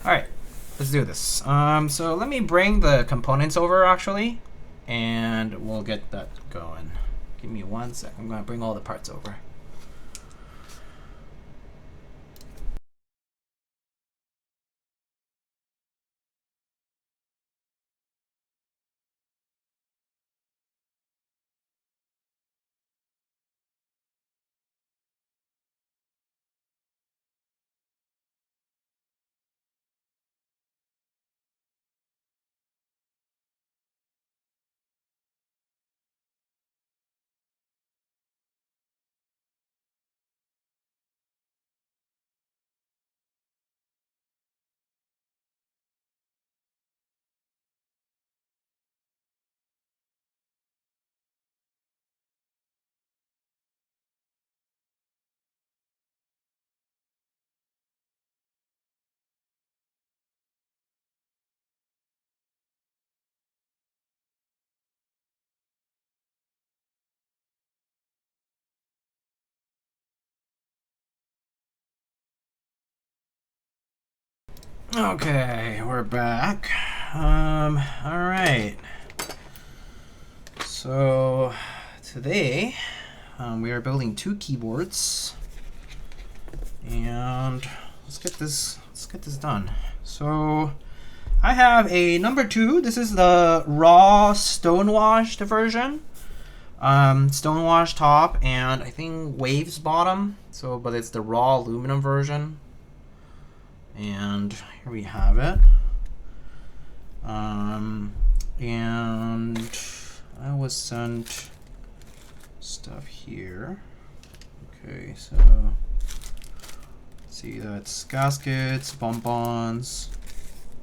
All right, let's do this. So let me bring the components over actually, and we'll get that going. Give me 1 sec. I'm gonna bring all the parts over. Okay, we're back. All right. So today we are building 2 keyboards, and let's get this done. So I have a number 2. This is the raw stonewashed version. Stonewashed top and I think waves bottom. So, but it's the raw aluminum version. And here we have it. And I was sent stuff here. Okay, so let's see, that's gaskets, bump-ons.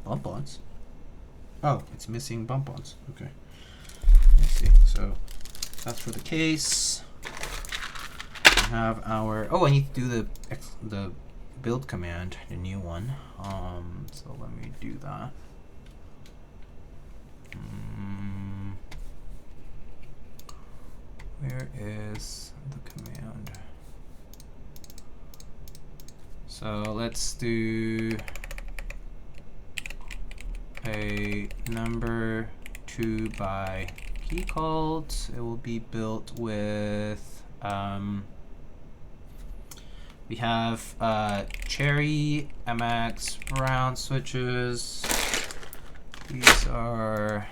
Bump-ons? Oh, it's missing bump-ons. Okay. Let's see. So that's for the case. We have our, oh, I need to do the build command, the new one. So let me do that. Where is the command? So let's do a number 2 by Keycult. It will be built with we have cherry, MX, brown switches. These are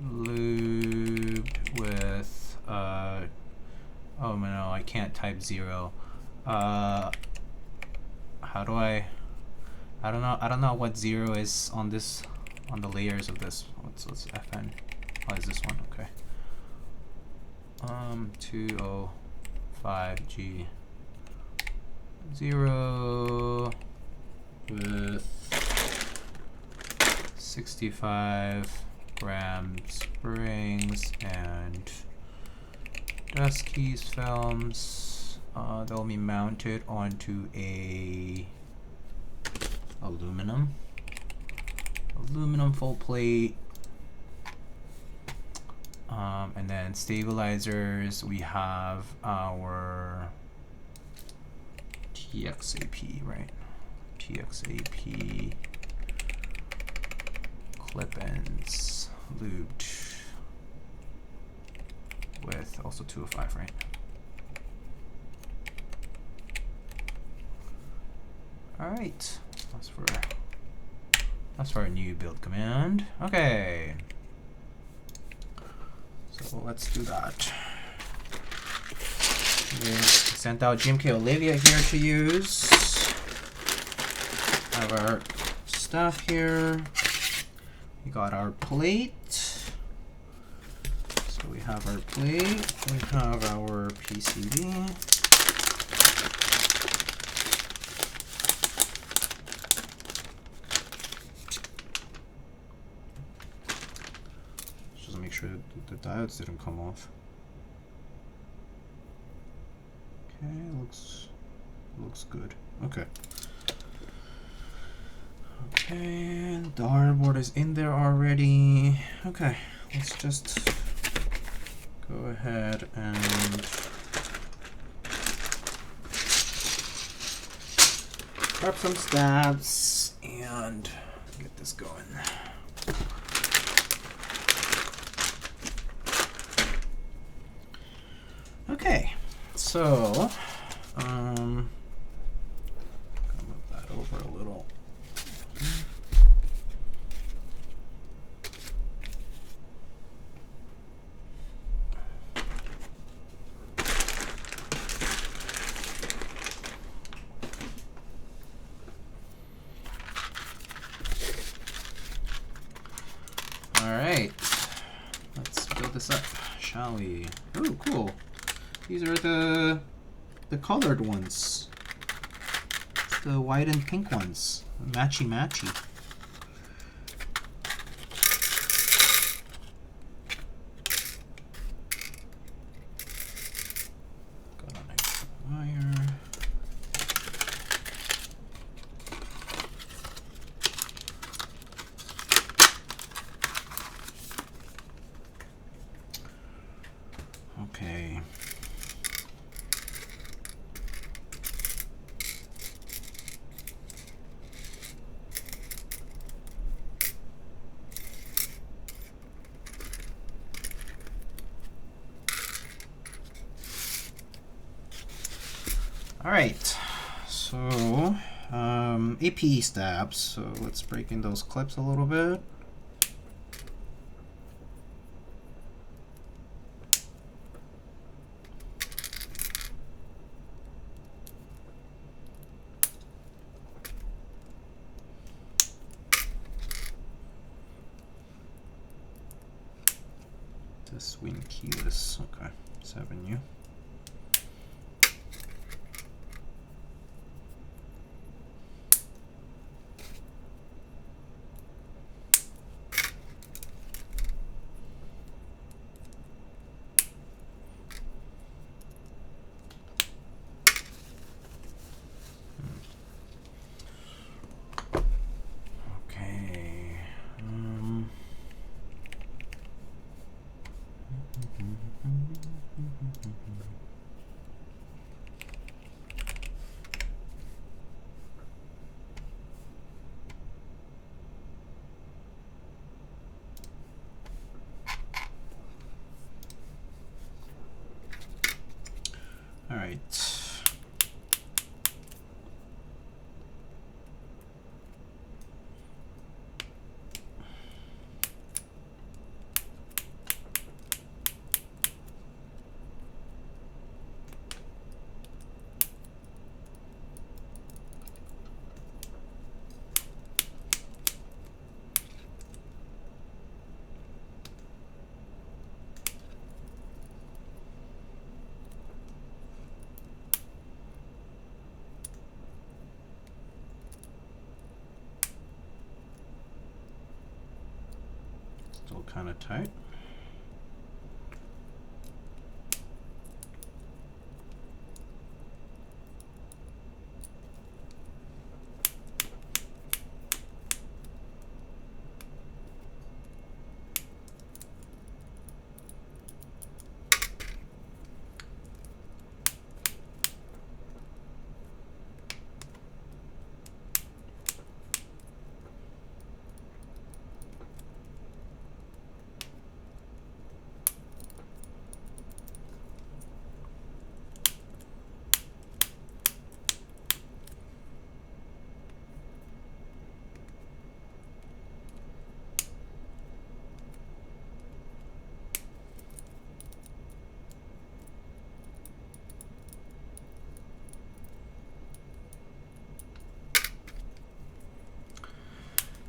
lubed with oh no, I can't type 0. How do I don't know what 0 is on this, on the layers of this. What's FN? Oh, is this one? Okay. 205G 0 with 65 gram springs and Deskeys films. They'll be mounted onto a aluminum full plate. And then stabilizers, we have our TXAP, right? TXAP clip-ins lubed with also 205, right? All right, that's for our new build command. Okay. So let's do that. We sent out GMK Olivia here to use. Have our stuff here. We got our plate. So we have our plate. We have our PCB. Just make sure that the diodes didn't come off. Okay, looks good. Okay. Okay, the hardboard is in there already. Okay, let's just go ahead and grab some stabs and get this going. Okay, so move that over a little. All right, let's build this up, shall we? Oh, cool. These are the colored ones. It's the white and pink ones. Matchy matchy. Got a nice wire. Okay. All right, so APE stabs. So let's break in those clips a little bit. This win keyless. Okay, 7U. All right. Still kind of tight.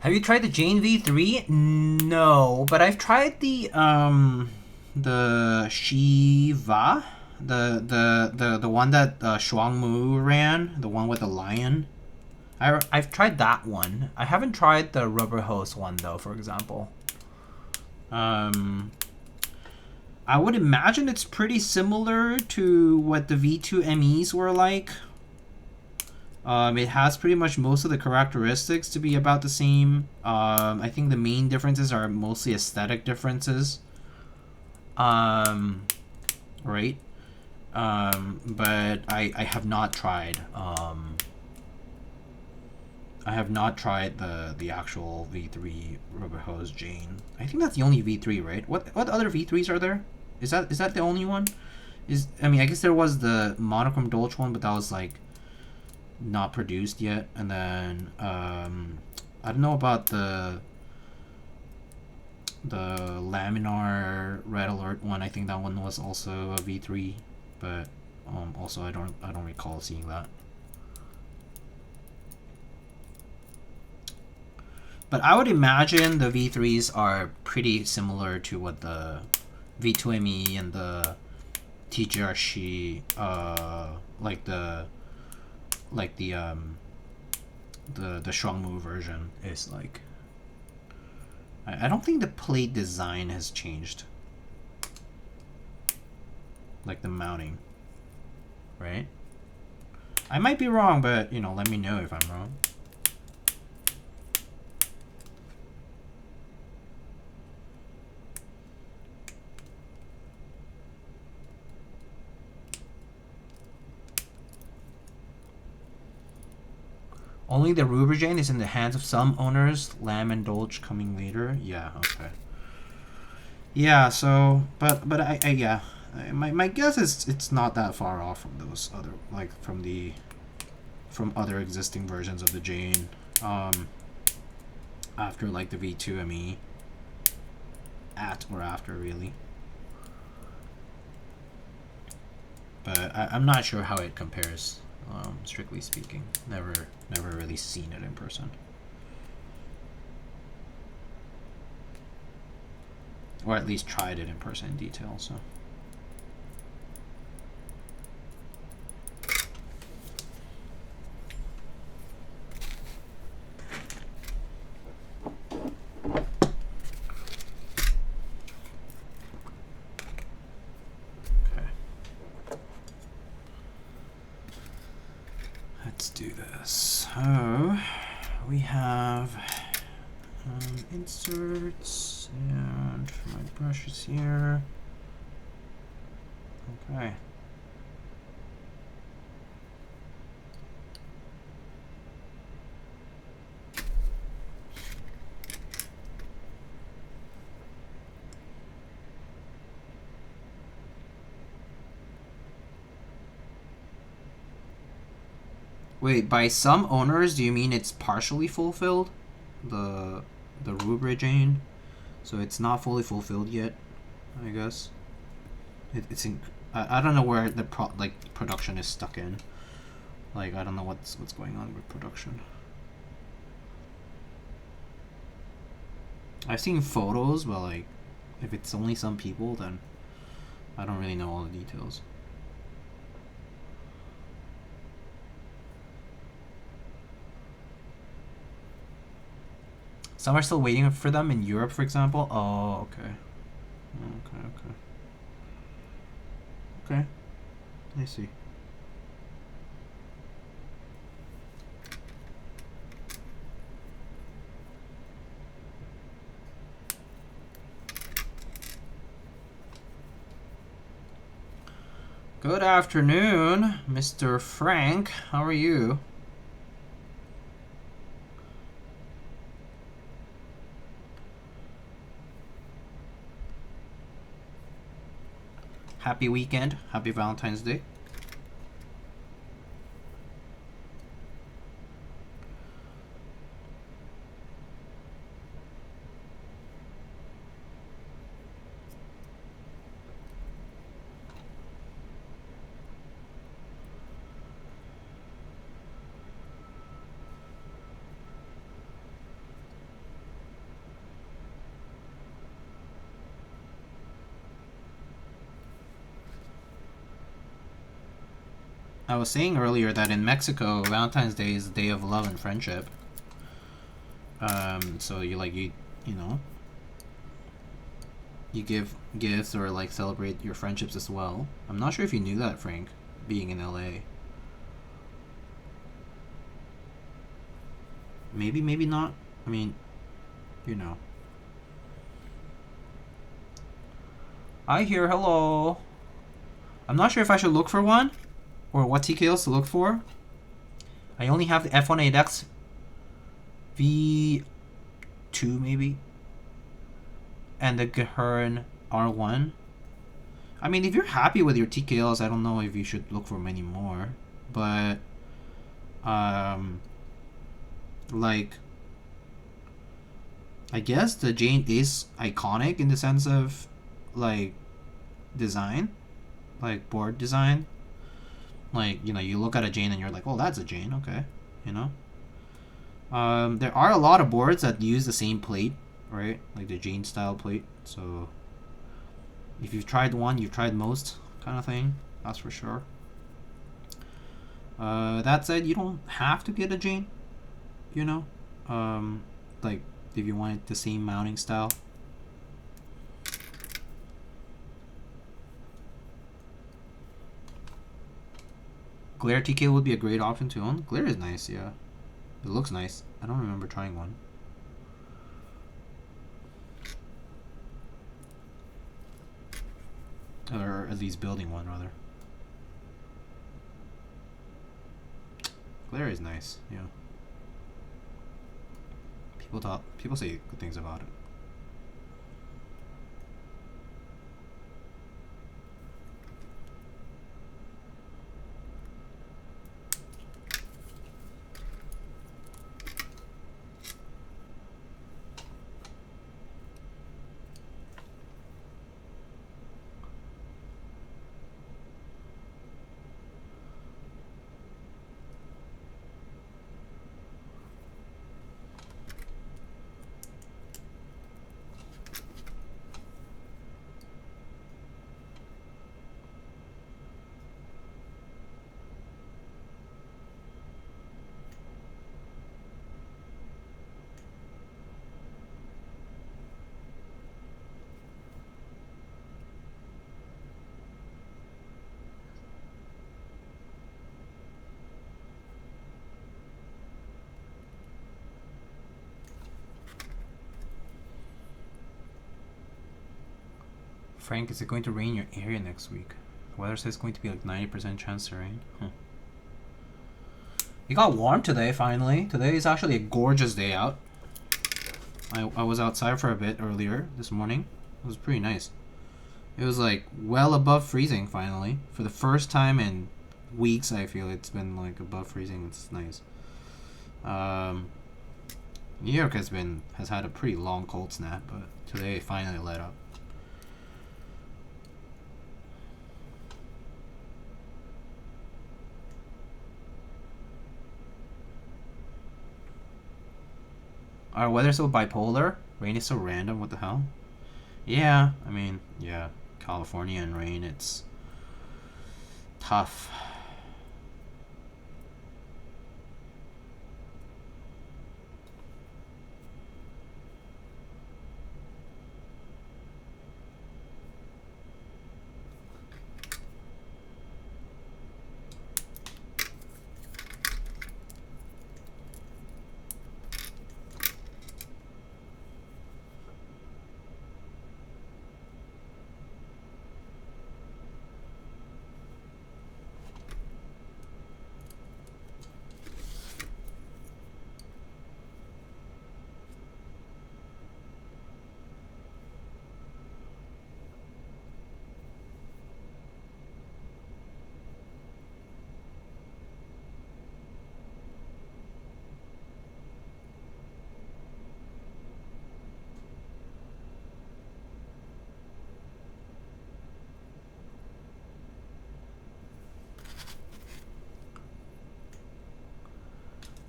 Have you tried the Jane V3? No, but I've tried the Shiva, the one that Shuangmu ran, the one with the lion. I've tried that one. I haven't tried the rubber hose one though, for example. I would imagine it's pretty similar to what the V2 MEs were like. It has pretty much most of the characteristics to be about the same. I think the main differences are mostly aesthetic differences. Right? But I have not tried I have not tried the actual V3 rubber hose Jane. I think that's the only V3, right? What other V3s are there? Is that the only one? I mean, I guess there was the monochrome Dolce one, but that was like not produced yet. And then I don't know about the laminar red alert one. I think that one was also a V3, but also I don't recall seeing that. But I would imagine the V3s are pretty similar to what the V2ME and the TGRC, like the Shrungmu version is like. I don't think the plate design has changed. Like the mounting, right? I might be wrong, but you know, let me know if I'm wrong. Only the Ruberjane is in the hands of some owners. Lamb and Dolce coming later. Yeah, okay. Yeah, so but yeah, my guess is it's not that far off from those other, like from other existing versions of the Jane. After like the V2ME, at or after really. But I'm not sure how it compares. Strictly speaking, never really seen it in person, or at least tried it in person in detail. So do this. So we have inserts and my brushes here. Okay. Wait, by some owners, do you mean it's partially fulfilled? The Ruberjane? So it's not fully fulfilled yet, I guess. It's in, I don't know where the production is stuck in. Like, I don't know what's going on with production. I've seen photos, but like, if it's only some people, then I don't really know all the details. Some are still waiting for them in Europe, for example. Oh, okay. Okay. I see. Good afternoon, Mr. Frank. How are you? Happy weekend. Happy Valentine's Day. I was saying earlier that in Mexico, Valentine's Day is the day of love and friendship. So you know, you give gifts or like celebrate your friendships as well. I'm not sure if you knew that, Frank, being in LA. Maybe not. I mean, you know. I hear hello. I'm not sure if I should look for one or what TKOs to look for. I only have the F18X V2 maybe, and the Gehern R1. I mean, if you're happy with your TKLs, I don't know if you should look for many more, but like, I guess the Jane is iconic in the sense of like design, like board design. Like, you know, you look at a Jane and you're like, oh, that's a Jane, okay, you know. There are a lot of boards that use the same plate, right? Like the Jane style plate. So if you've tried one, you've tried most, kind of thing. That's for sure. That said, you don't have to get a Jane, you know. Like if you want the same mounting style. Glare TK would be a great option to own. Glare is nice, yeah. It looks nice. I don't remember trying one. Or at least building one, rather. Glare is nice, yeah. People say good things about it. Frank, is it going to rain in your area next week? The weather says it's going to be like 90% chance to rain. It got warm today, finally. Today is actually a gorgeous day out. I was outside for a bit earlier this morning. It was pretty nice. It was like well above freezing finally. For the first time in weeks, I feel it's been like above freezing. It's nice. New York has had a pretty long cold snap, but today it finally let up. Our weather's so bipolar. Rain is so random. What the hell? Yeah, I mean, yeah. California and rain, it's tough.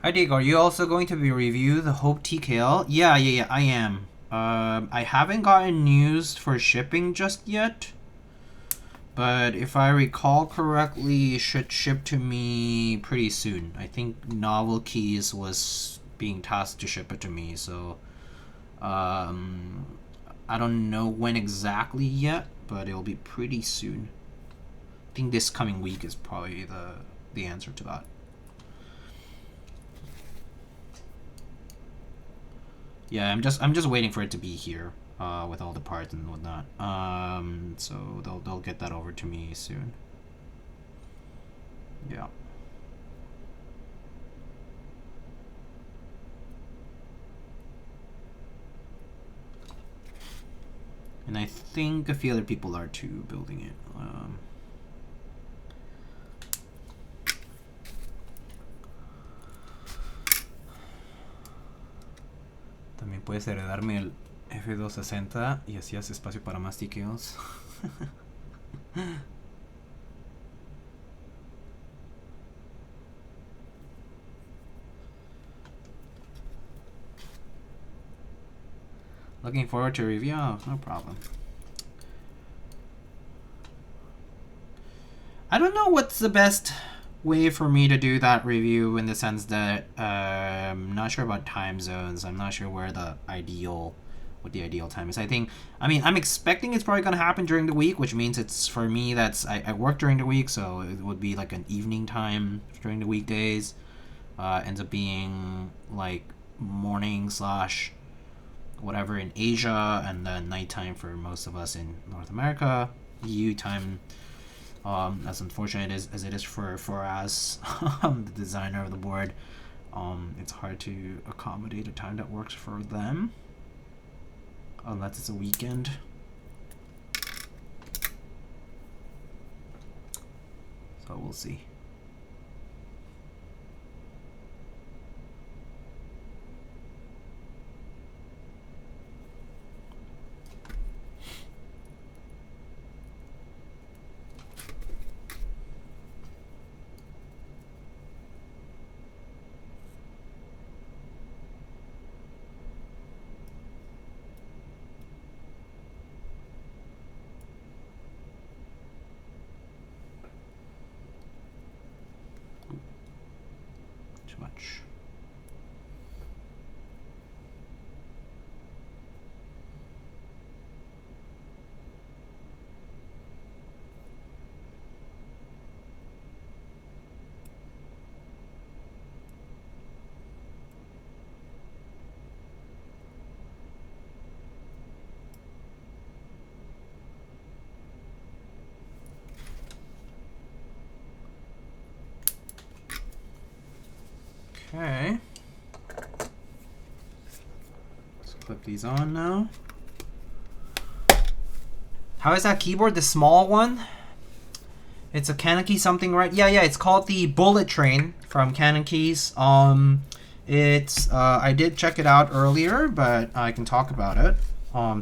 Hi Diego, are you also going to be review the Hope TKL? Yeah, I am. I haven't gotten news for shipping just yet, but if I recall correctly, it should ship to me pretty soon. I think Novel Keys was being tasked to ship it to me, so I don't know when exactly yet, but it'll be pretty soon. I think this coming week is probably the answer to that. Yeah, I'm just waiting for it to be here, with all the parts and whatnot. So they'll get that over to me soon. Yeah. And I think a few other people are too building it. También puedes heredarme el F260 y así hace espacio para más tiqueos. Looking forward to review. Oh, no problem. I don't know what's the best way for me to do that review, in the sense that I'm not sure about time zones. I'm not sure where the ideal time is. I mean, I'm expecting it's probably gonna happen during the week, which means it's, for me, that's I work during the week, so it would be like an evening time during the weekdays. Ends up being like morning / whatever in Asia, and then nighttime for most of us in North America. EU time, as unfortunate as it is for us, the designer of the board, it's hard to accommodate a time that works for them, unless it's a weekend. So we'll see. Much. Okay. Let's clip these on now. How is that keyboard? The small one? It's a Canon Key something, right? Yeah, it's called the Bullet Train from Canon Keys. It's I did check it out earlier, but I can talk about it.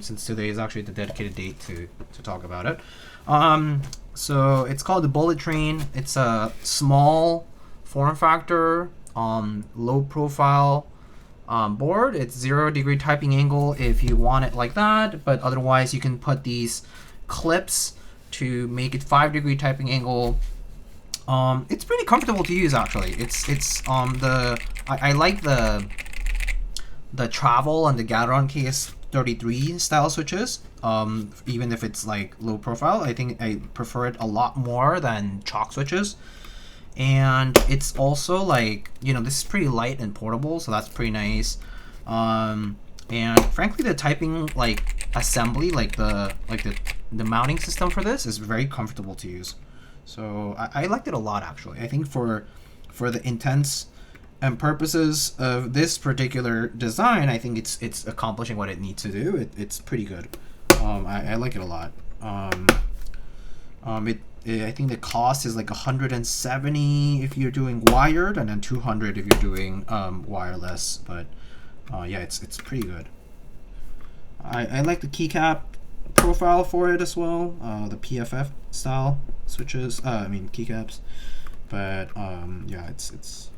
Since today is actually the dedicated date to talk about it. So it's called the Bullet Train. It's a small form factor, low profile board. It's 0-degree typing angle if you want it like that, but otherwise you can put these clips to make it 5-degree typing angle. It's pretty comfortable to use, actually. I like the travel and the Gateron KS33 style switches. Even if it's like low profile, I think I prefer it a lot more than chalk switches. And it's also like, this is pretty light and portable, so that's pretty nice. And frankly, the typing assembly, the mounting system for this is very comfortable to use. So I liked it a lot, actually. I think for the intents and purposes of this particular design, I think it's accomplishing what it needs to do. It's pretty good. I like it a lot. I think the cost is like 170 if you're doing wired, and then 200 if you're doing wireless. But yeah, it's pretty good. I like the keycap profile for it as well. The PFF style switches. I mean keycaps. But yeah, it's.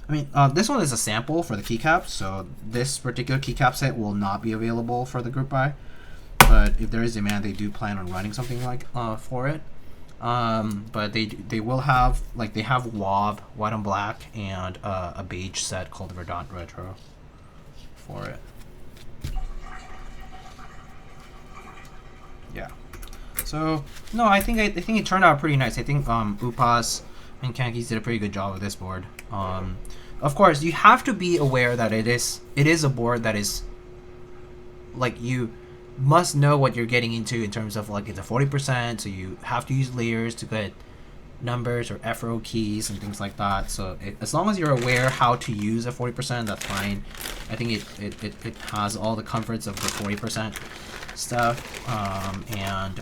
I mean, this one is a sample for the keycaps, so this particular keycap set will not be available for the group buy. But if there is demand, they do plan on running something like for it. But they will have, they have WOB, white and black, and a beige set called Verdant Retro for it. Yeah. So no, I think it turned out pretty nice. I think Upas and Canon Keys did a pretty good job with this board. Of course, you have to be aware that it is a board that is you must know what you're getting into in terms of it's a 40%, so you have to use layers to get numbers or FRO keys and things like that. So as long as you're aware how to use a 40%, that's fine. I think it has all the comforts of the 40% stuff and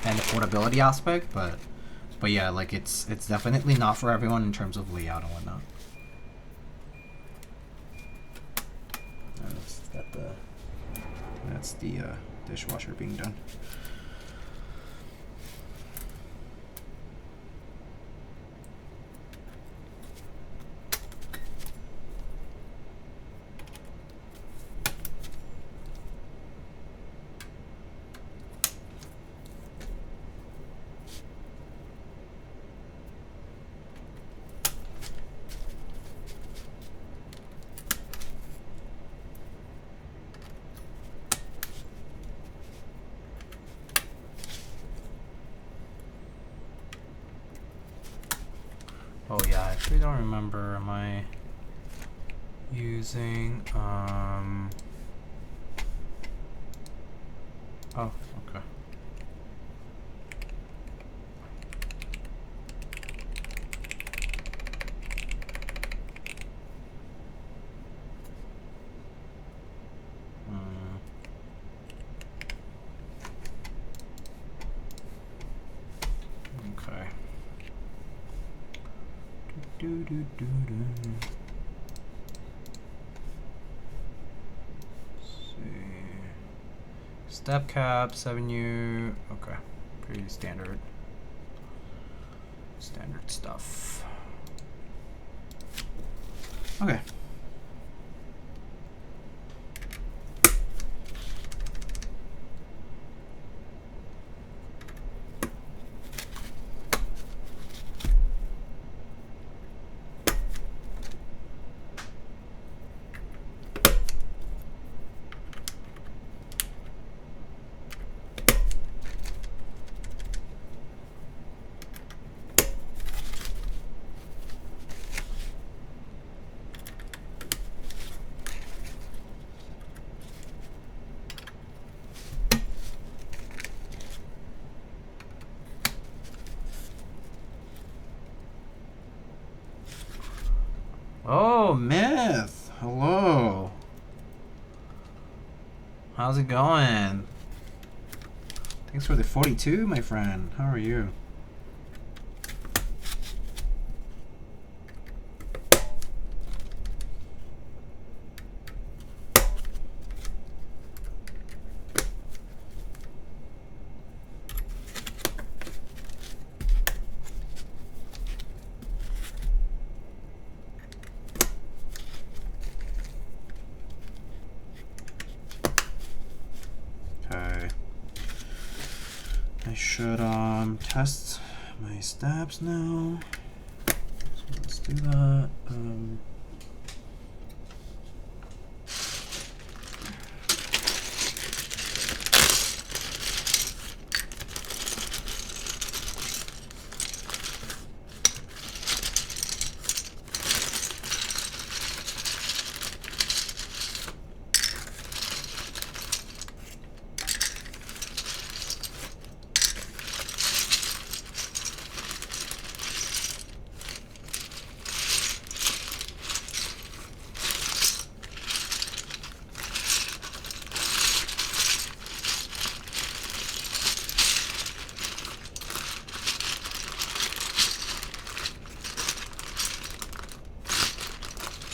the portability aspect, but yeah, like it's definitely not for everyone in terms of layout and whatnot. That's the dishwasher being done. Oh yeah, I actually don't remember. Am I using oh, okay. Okay. See. Step cap, 7U. Okay. Pretty standard. Standard stuff. Okay. Oh, Myth. Hello. How's it going? Thanks for the 42, my friend. How are you? I should test my stabs now. So let's do that.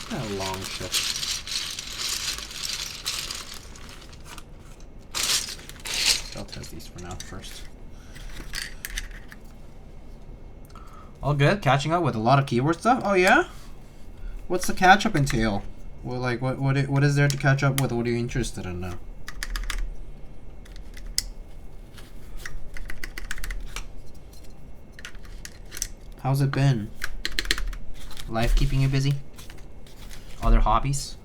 A long shift. So I'll test these for now first. All good. Catching up with a lot of keyword stuff. Oh yeah. What's the catch up entail? Well, like what is there to catch up with? What are you interested in now? How's it been? Life keeping you busy? Other hobbies?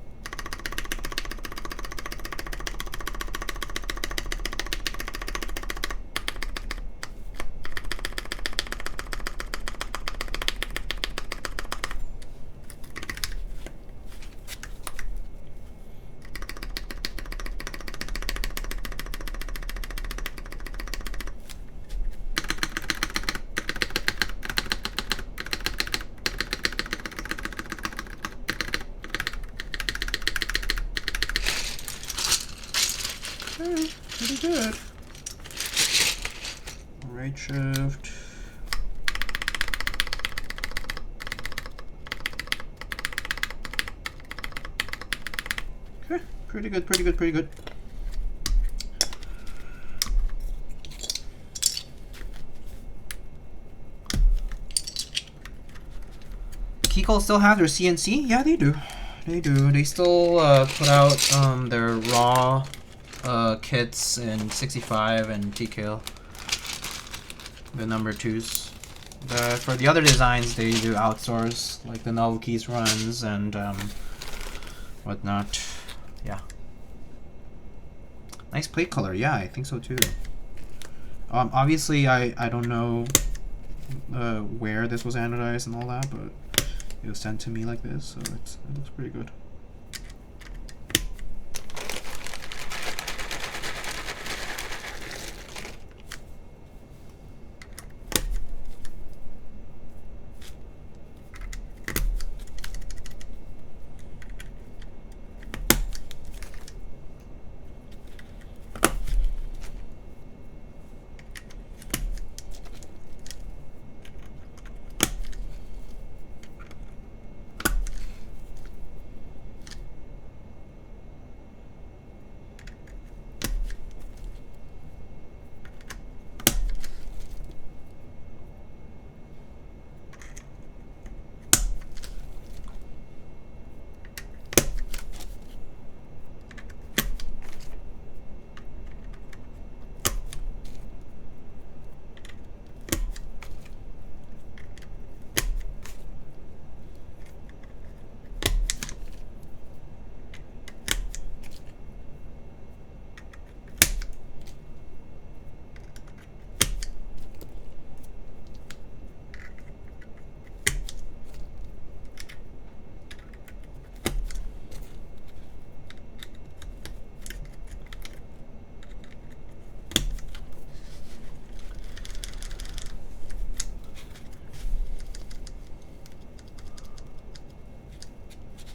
Okay, pretty good. Right shift. Okay, pretty good, pretty good, pretty good. Keycult still have their CNC? Yeah, they do. They do. They still put out their raw kits in 65 and TKL. The number 2s. For the other designs, they do outsource, like the novel keys runs and whatnot. Yeah. Nice plate color. Yeah, I think so too. Obviously, I don't know where this was anodized and all that, but it was sent to me like this, so it looks pretty good.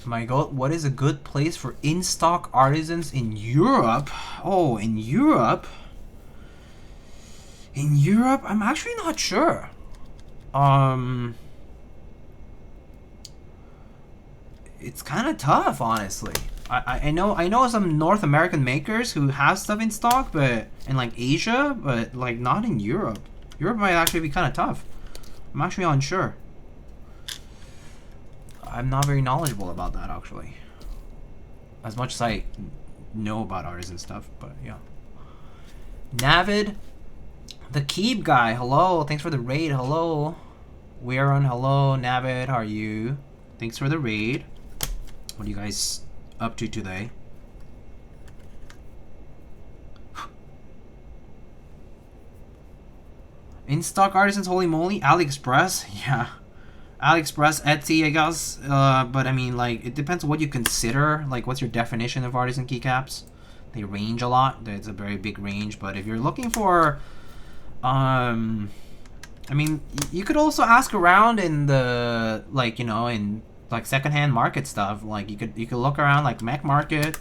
My God, what is a good place for in-stock artisans in Europe? Oh, in Europe? In Europe, I'm actually not sure. It's kind of tough, honestly. I know some North American makers who have stuff in stock, but in like Asia, but like not in Europe. Europe might actually be kind of tough. I'm actually unsure. I'm not very knowledgeable about that, actually. As much as I know about artisan stuff, but yeah. Navid, the Keeb guy, hello. Thanks for the raid, hello. Weiron, hello. Navid, how are you? Thanks for the raid. What are you guys up to today? In-stock artisans, holy moly. AliExpress, yeah. AliExpress, Etsy, I guess, but I mean, like, it depends on what you consider. Like, what's your definition of artisan keycaps? They range a lot. There's a very big range, but if you're looking for, I mean, you could also ask around in the, like, you know, in like secondhand market stuff. Like, you could look around like Mech Market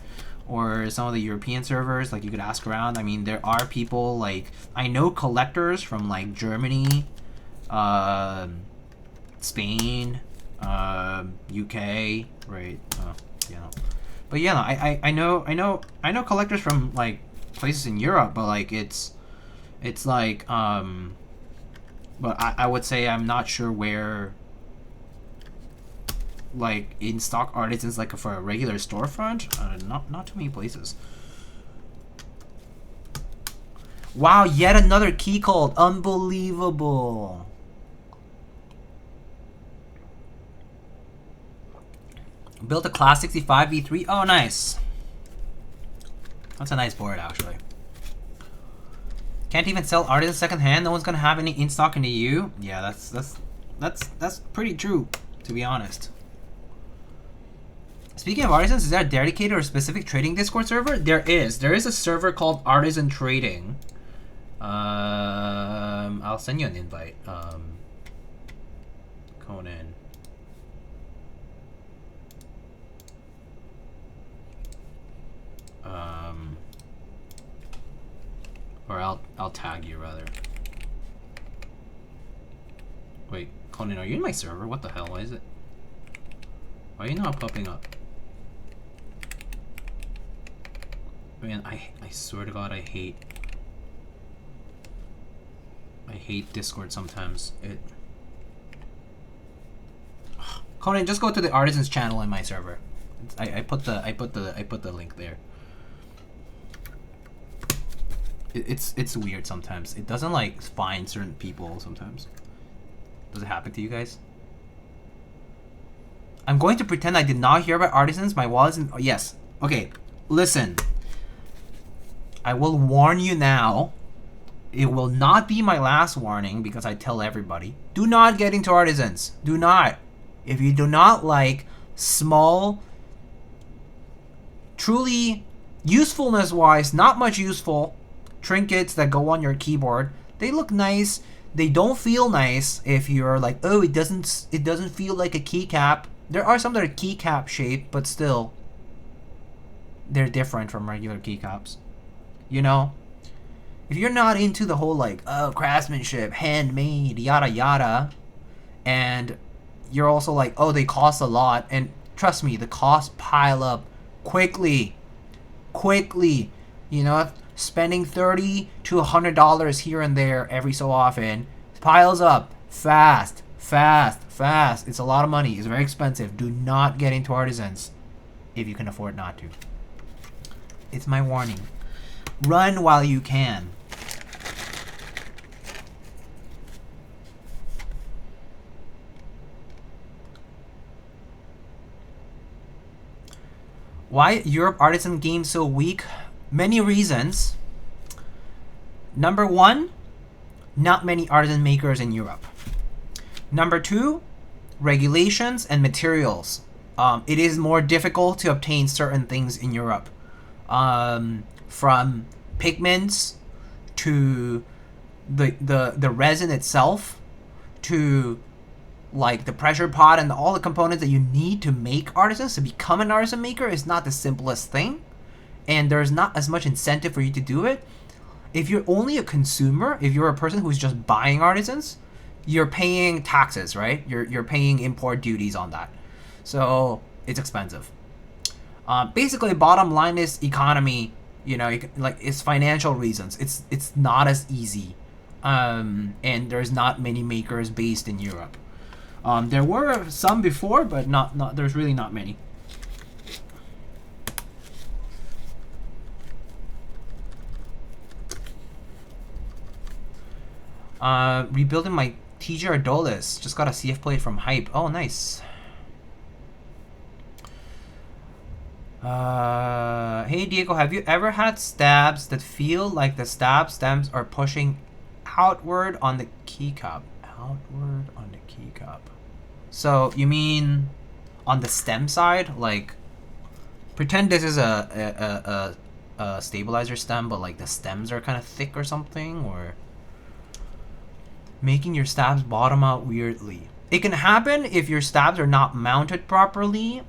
or some of the European servers. Like, you could ask around. I mean, there are people like, I know collectors from like Germany, Spain, UK, right? You know, but yeah, I know collectors from like places in Europe, but like it's like but I would say I'm not sure where like in stock artisans like for a regular storefront. Not too many places. Wow, yet another Keycult, unbelievable. Built a Class 65 V3. Oh, nice. That's a nice board, actually. Can't even sell artisan secondhand. No one's gonna have any in stock in the EU. Yeah, that's pretty true, to be honest. Speaking of artisans, is there a dedicated or specific trading Discord server? There is. There is a server called Artisan Trading. I'll send you an invite. Conan. Or I'll tag you rather. Wait, Conan, are you in my server? What the hell? Why is it? Why are you not popping up? Man, I swear to God, I hate Discord sometimes. Conan, just go to the artisans channel in my server. I put the link there. It's weird sometimes. It doesn't like find certain people sometimes. Does it happen to you guys? I'm going to pretend I did not hear about artisans. My wallet's in. Oh, yes. Okay. Listen. I will warn you now. It will not be my last warning because I tell everybody. Do not get into artisans. Do not. If you do not like small, truly usefulness-wise, not much useful trinkets that go on your keyboard, they look nice. They don't feel nice if you're like, oh, it doesn't feel like a keycap. There are some that are keycap shaped, but still, they're different from regular keycaps. You know? If you're not into the whole like, oh, craftsmanship, handmade, yada yada, and you're also like, oh, they cost a lot, and trust me, the costs pile up quickly. You know, spending $30 to $100 here and there every so often piles up fast. It's a lot of money. It's very expensive. Do not get into artisans if you can afford not to. It's my warning. Run while you can. Why Europe artisan game so weak? Many reasons. Number one, not many artisan makers in Europe. Number two, regulations and materials. It is more difficult to obtain certain things in Europe. From pigments to the resin itself to like the pressure pot and all the components that you need to make artisans. To become an artisan maker is not the simplest thing, and there's not as much incentive for you to do it. If you're only a consumer, if you're a person who's just buying artisans, you're paying taxes, right? You're paying import duties on that, so it's expensive. Basically, bottom line is economy. You know, it's financial reasons. It's not as easy, and there's not many makers based in Europe. There were some before, but not. There's really not many. Rebuilding my TGR Dolus. Just got a CF plate from Hype. Oh, nice. Hey Diego, have you ever had stabs that feel like the stab stems are pushing outward on the keycap? Outward on the keycap. So you mean on the stem side? Like, pretend this is a stabilizer stem, but like the stems are kind of thick or something, or making your stabs bottom out weirdly. It can happen if your stabs are not mounted properly.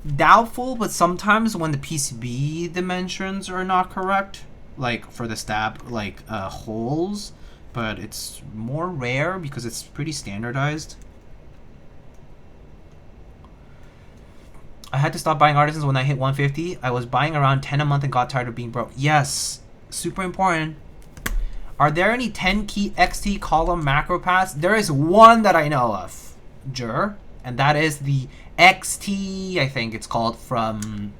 Doubtful, but sometimes when the PCB dimensions are not correct, like for the stab holes, but it's more rare because it's pretty standardized. I had to stop buying artisans when I hit 150. I was buying around 10 a month and got tired of being broke. Yes, super important. Are there any 10 key XT column macro paths? There is one that I know of, and that is the XT, I think it's called, from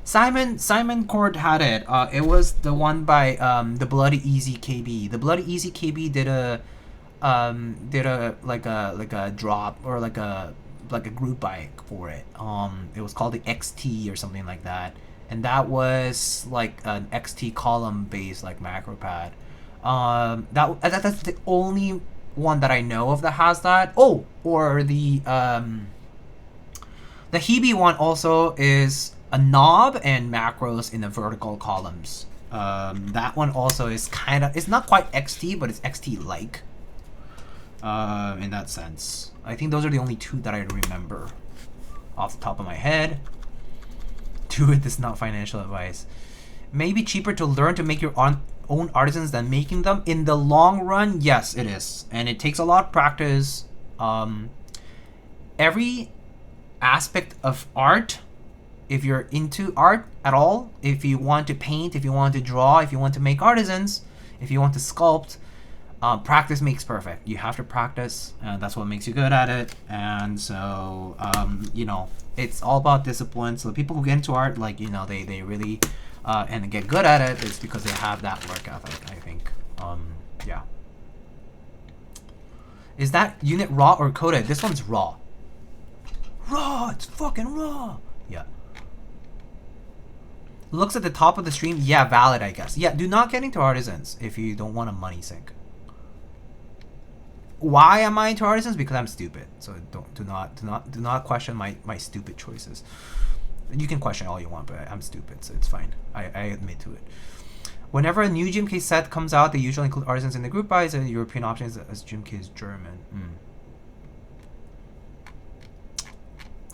Simon Court had it. It was the one by the Bloody Easy KB. The Bloody Easy KB did a like a drop or like a group buy for it. It was called the XT or something like that, and that was like an XT column based like macro pad. That's the only one that I know of that has that. Oh, or the Hebe one also is a knob and macros in the vertical columns. That one also is kind of, it's not quite XT, but it's XT-like in that sense. I think those are the only two that I remember off the top of my head. Do it, this is not financial advice. Maybe cheaper to learn to make your own artisans than making them. In the long run, yes, it is, and it takes a lot of practice. Every aspect of art, if you're into art at all, if you want to paint, if you want to draw, if you want to make artisans, if you want to sculpt, practice makes perfect. You have to practice, and that's what makes you good at it. And so, you know, it's all about discipline. So the people who get into art, like, you know, they really and get good at it, is because they have that work ethic, I think. Yeah. Is that unit raw or coated? This one's raw. Raw! It's fucking raw! Yeah. Looks at the top of the stream. Yeah, valid, I guess. Yeah, do not get into artisans if you don't want a money sink. Why am I into artisans? Because I'm stupid. So do not question my stupid choices. You can question all you want, but I'm stupid, so it's fine. I admit to it. Whenever a new GMK set comes out, they usually include artisans in the group buys, and European options as GMK is German.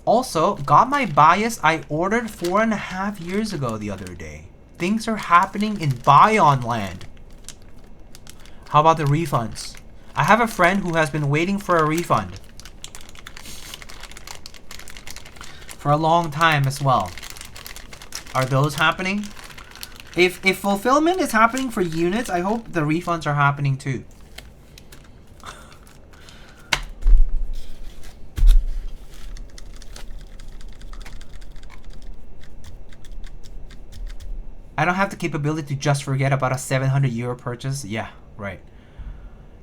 Also, got my bias I ordered 4.5 years ago the other day. Things are happening in Bion land. How about the refunds? I have a friend who has been waiting for a refund for a long time as well. Are those happening? If fulfillment is happening for units, I hope the refunds are happening too. I don't have the capability to just forget about a 700 euro purchase. Yeah, right.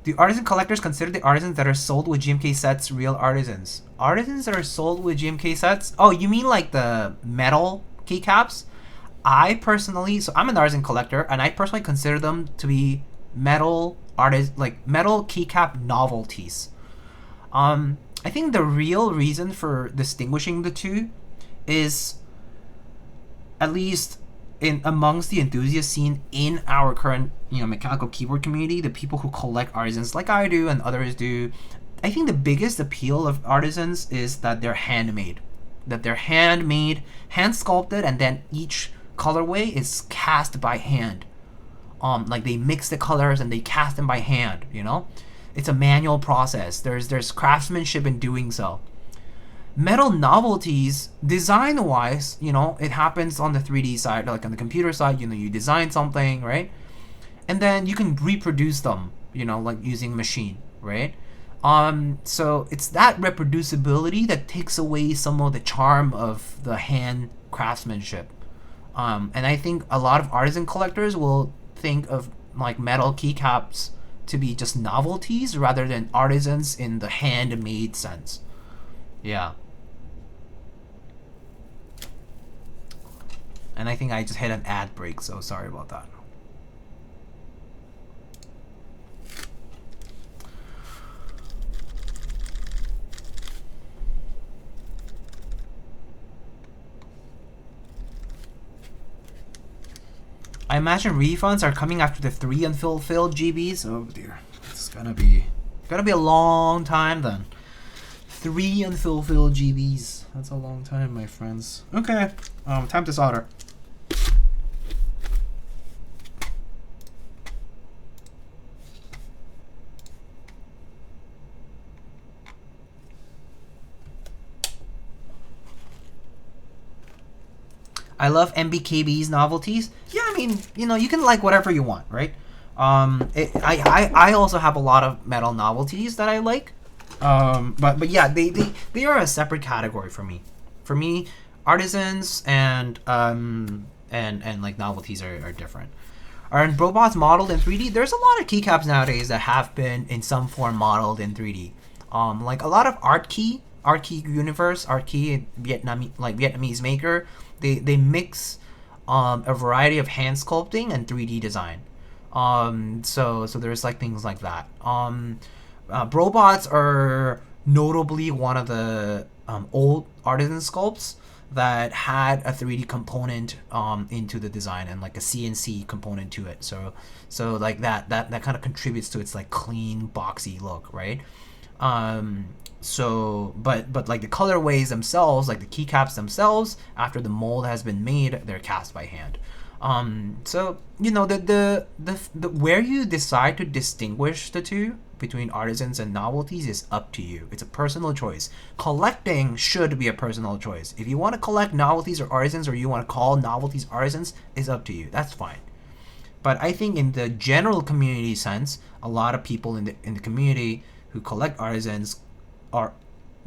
Do artisan collectors consider the artisans that are sold with GMK sets real artisans? Artisans that are sold with GMK sets? Oh, you mean like the metal keycaps? I personally, so I'm an artisan collector, and I personally consider them to be metal metal keycap novelties. I think the real reason for distinguishing the two is, at least amongst the enthusiast scene in our current, you know, mechanical keyboard community, the people who collect artisans like I do and others do, I think the biggest appeal of artisans is that they're handmade. That they're handmade, hand sculpted, and then each colorway is cast by hand. Like they mix the colors and they cast them by hand, you know? It's a manual process. There's craftsmanship in doing so. Metal novelties, design-wise, you know, it happens on the 3D side, like on the computer side, you know, you design something, right? And then you can reproduce them, you know, like using machine, right? So it's that reproducibility that takes away some of the charm of the hand craftsmanship. And I think a lot of artisan collectors will think of like metal keycaps to be just novelties rather than artisans in the handmade sense. Yeah. And I think I just hit an ad break, so sorry about that. I imagine refunds are coming after the 3 unfulfilled GBs. Oh dear, it's gonna be a long time then. 3 unfulfilled GBs. That's a long time, my friends. Okay, time to solder. I love MBKB's novelties. Yeah, I mean, you know, you can like whatever you want, right? I also have a lot of metal novelties that I like. But yeah, they are a separate category for me. For me, artisans and like novelties are different. Are robots modeled in 3D? There's a lot of keycaps nowadays that have been in some form modeled in 3D. Like a lot of Art Key Universe, Art Key Vietnamese maker. They mix a variety of hand sculpting and 3D design. So there's like things like that. Robots are notably one of the old artisan sculpts that had a 3D component into the design and like a CNC component to it. So like that kind of contributes to its like clean boxy look, right? So but like the colorways themselves, like the keycaps themselves, after the mold has been made, they're cast by hand. So you know the where you decide to distinguish the two between artisans and novelties is up to you. It's a personal choice. Collecting should be a personal choice. If you want to collect novelties or artisans, or you want to call novelties artisans, is up to you. That's fine. But I think in the general community sense, a lot of people in the community who collect artisans are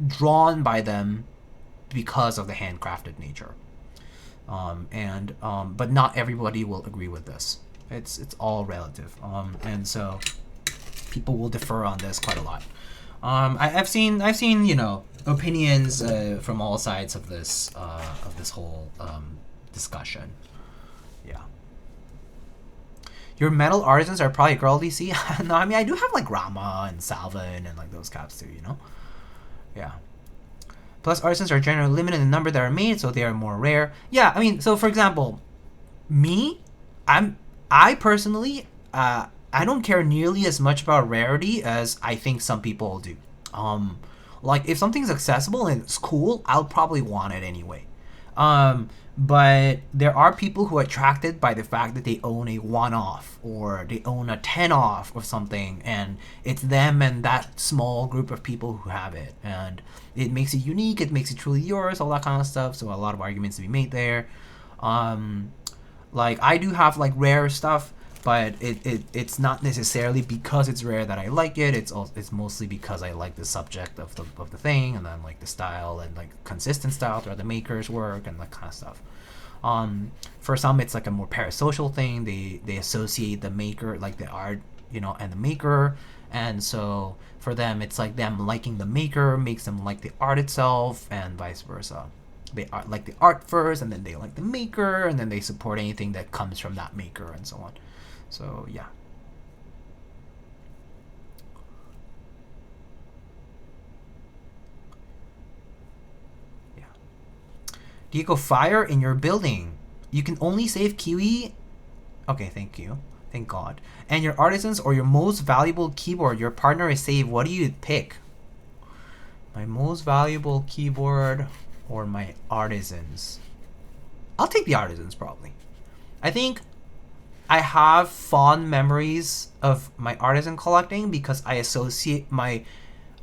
drawn by them because of the handcrafted nature. But not everybody will agree with this. It's all relative. And so people will differ on this quite a lot. I've seen you know opinions from all sides of this whole discussion. Yeah. Your metal artisans are probably girl DC. No, I mean I do have like Rama and Salvin and like those caps too. You know. Yeah. Plus, artisans are generally limited in the number that are made, so they are more rare. Yeah, I mean, so for example, me, I personally, I don't care nearly as much about rarity as I think some people do. Like if something's accessible and it's cool, I'll probably want it anyway. But there are people who are attracted by the fact that they own a one-off or they own a 10-off or something, and it's them and that small group of people who have it, and it makes it unique, it makes it truly yours, all that kind of stuff. So a lot of arguments to be made there. Like I do have like rare stuff, but it's not necessarily because it's rare that I like it. It's mostly because I like the subject of the thing, and then like the style and like consistent style throughout the maker's work and that kind of stuff. For some, it's like a more parasocial thing. They associate the maker, like the art, you know, and the maker, and so for them, it's like them liking the maker makes them like the art itself, and vice versa. They like the art first, and then they like the maker, and then they support anything that comes from that maker, and so on. So yeah. Yeah. Do you go fire in your building? You can only save Kiwi. Okay, thank you. Thank God. And your artisans or your most valuable keyboard, your partner is saved. What do you pick? My most valuable keyboard or my artisans? I'll take the artisans probably. I think I have fond memories of my artisan collecting because I associate my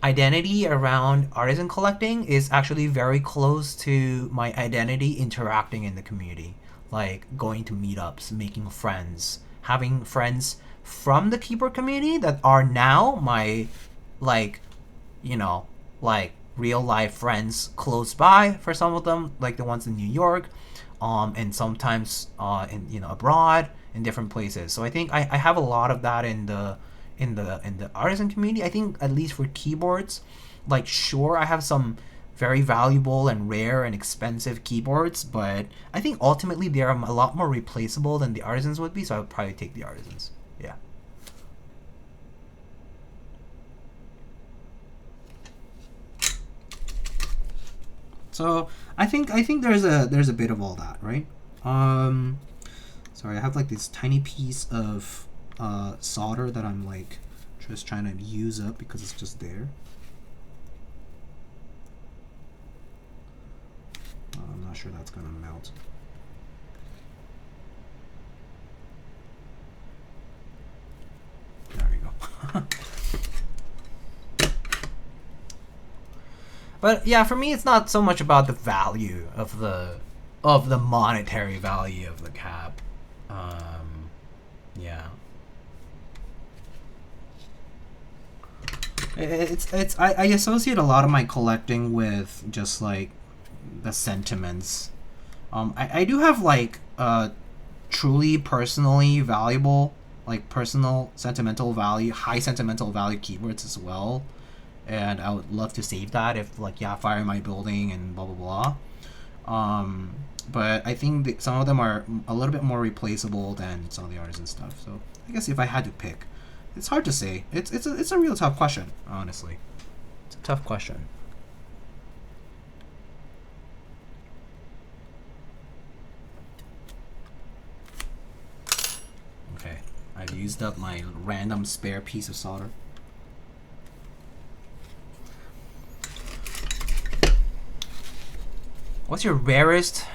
identity around artisan collecting is actually very close to my identity interacting in the community, like going to meetups, making friends, having friends from the keyboard community that are now my, like, you know, like real life friends close by for some of them, like the ones in New York, and sometimes in, you know, abroad in different places. So I think I have a lot of that in the artisan community. I think at least for keyboards, like sure I have some very valuable and rare and expensive keyboards, but I think ultimately they are a lot more replaceable than the artisans would be, so I would probably take the artisans. Yeah. So I think there's a bit of all that, right? Sorry, I have like this tiny piece of solder that I'm like just trying to use up because it's just there. I'm not sure that's gonna melt. There we go. But yeah, for me, it's not so much about the value of the monetary value of the cap. Yeah. I associate a lot of my collecting with just like the sentiments. I do have like truly personally valuable, like personal sentimental value, high sentimental value keyboards as well, and I would love to save that if like yeah, fire my building and blah blah blah. But I think that some of them are a little bit more replaceable than some of the artisan stuff. So I guess if I had to pick, it's hard to say. It's a real tough question, honestly. It's a tough question. Okay, I've used up my random spare piece of solder. What's your rarest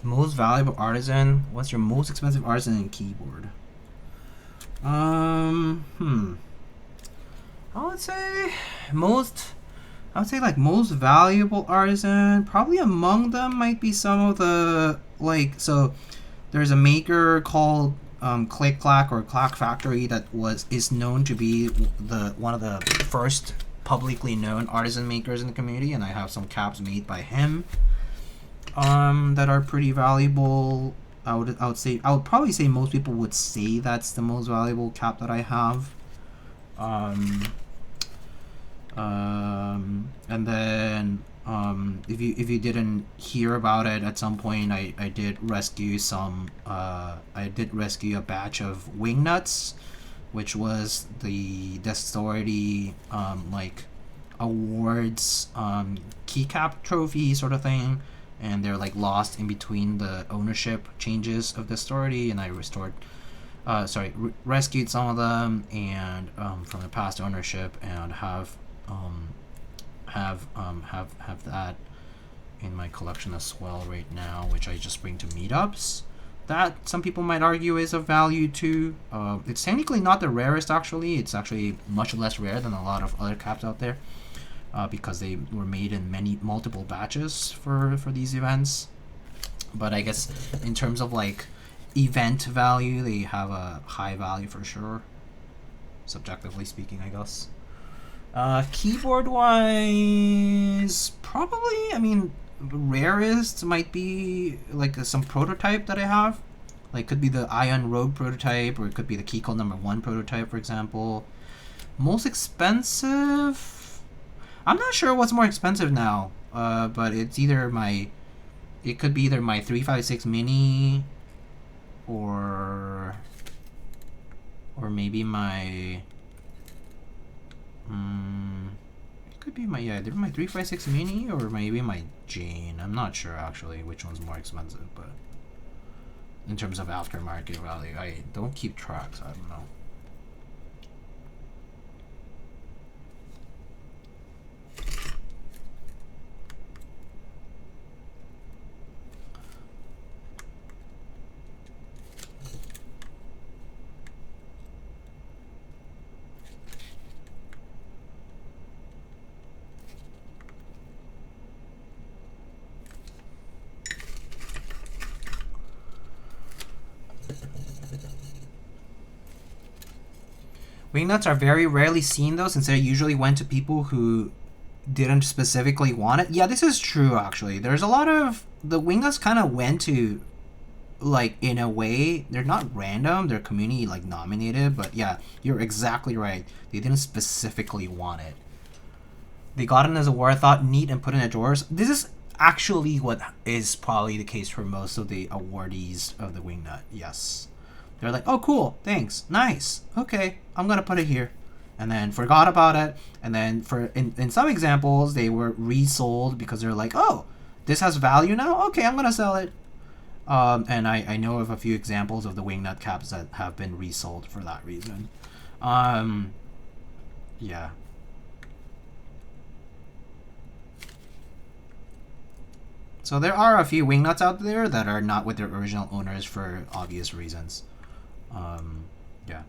Most valuable artisan. What's your most expensive artisan and keyboard? I would say most. I would say like most valuable artisan. Probably among them might be some of the like. So there's a maker called Click Clack or Clack Factory that is known to be one of the first publicly known artisan makers in the community, and I have some caps made by him that are pretty valuable. I would probably say most people would say that's the most valuable cap that I have. And then if you didn't hear about it at some point, I did rescue a batch of wing nuts, which was the Deskeys like awards keycap trophy sort of thing, and they're like lost in between the ownership changes of the story, and I rescued some of them and from the past ownership, and have that in my collection as well right now, which I just bring to meetups. That some people might argue is of value too. It's technically not the rarest actually. It's actually much less rare than a lot of other caps out there, because they were made in multiple batches for these events. But I guess in terms of like event value, they have a high value for sure, subjectively speaking, I guess. Keyboard wise, probably, I mean, the rarest might be like some prototype that I have. Like, could be the Ion Rogue prototype, or it could be the Keycult #1 prototype, for example. Most expensive, I'm not sure what's more expensive now, but it could be either my 356 Mini or maybe my it could be either my 356 Mini or maybe my Jane. I'm not sure actually which one's more expensive, but in terms of aftermarket value, I don't keep track, so I don't know. Wingnuts are very rarely seen though, since they usually went to people who didn't specifically want it. Yeah, this is true actually. There's a lot of the wingnuts kind of went to, like, in a way, they're not random, they're community like nominated, but yeah, you're exactly right. They didn't specifically want it. They got it as a award, thought neat, and put in their drawers. This is actually what is probably the case for most of the awardees of the wingnut. Yes. They're like, oh, cool, thanks, nice, okay, I'm gonna put it here, and then forgot about it. And then in some examples, they were resold because they're like, oh, this has value now, okay, I'm gonna sell it. And I know of a few examples of the wingnut caps that have been resold for that reason. Yeah. So there are a few wingnuts out there that are not with their original owners for obvious reasons. Yeah.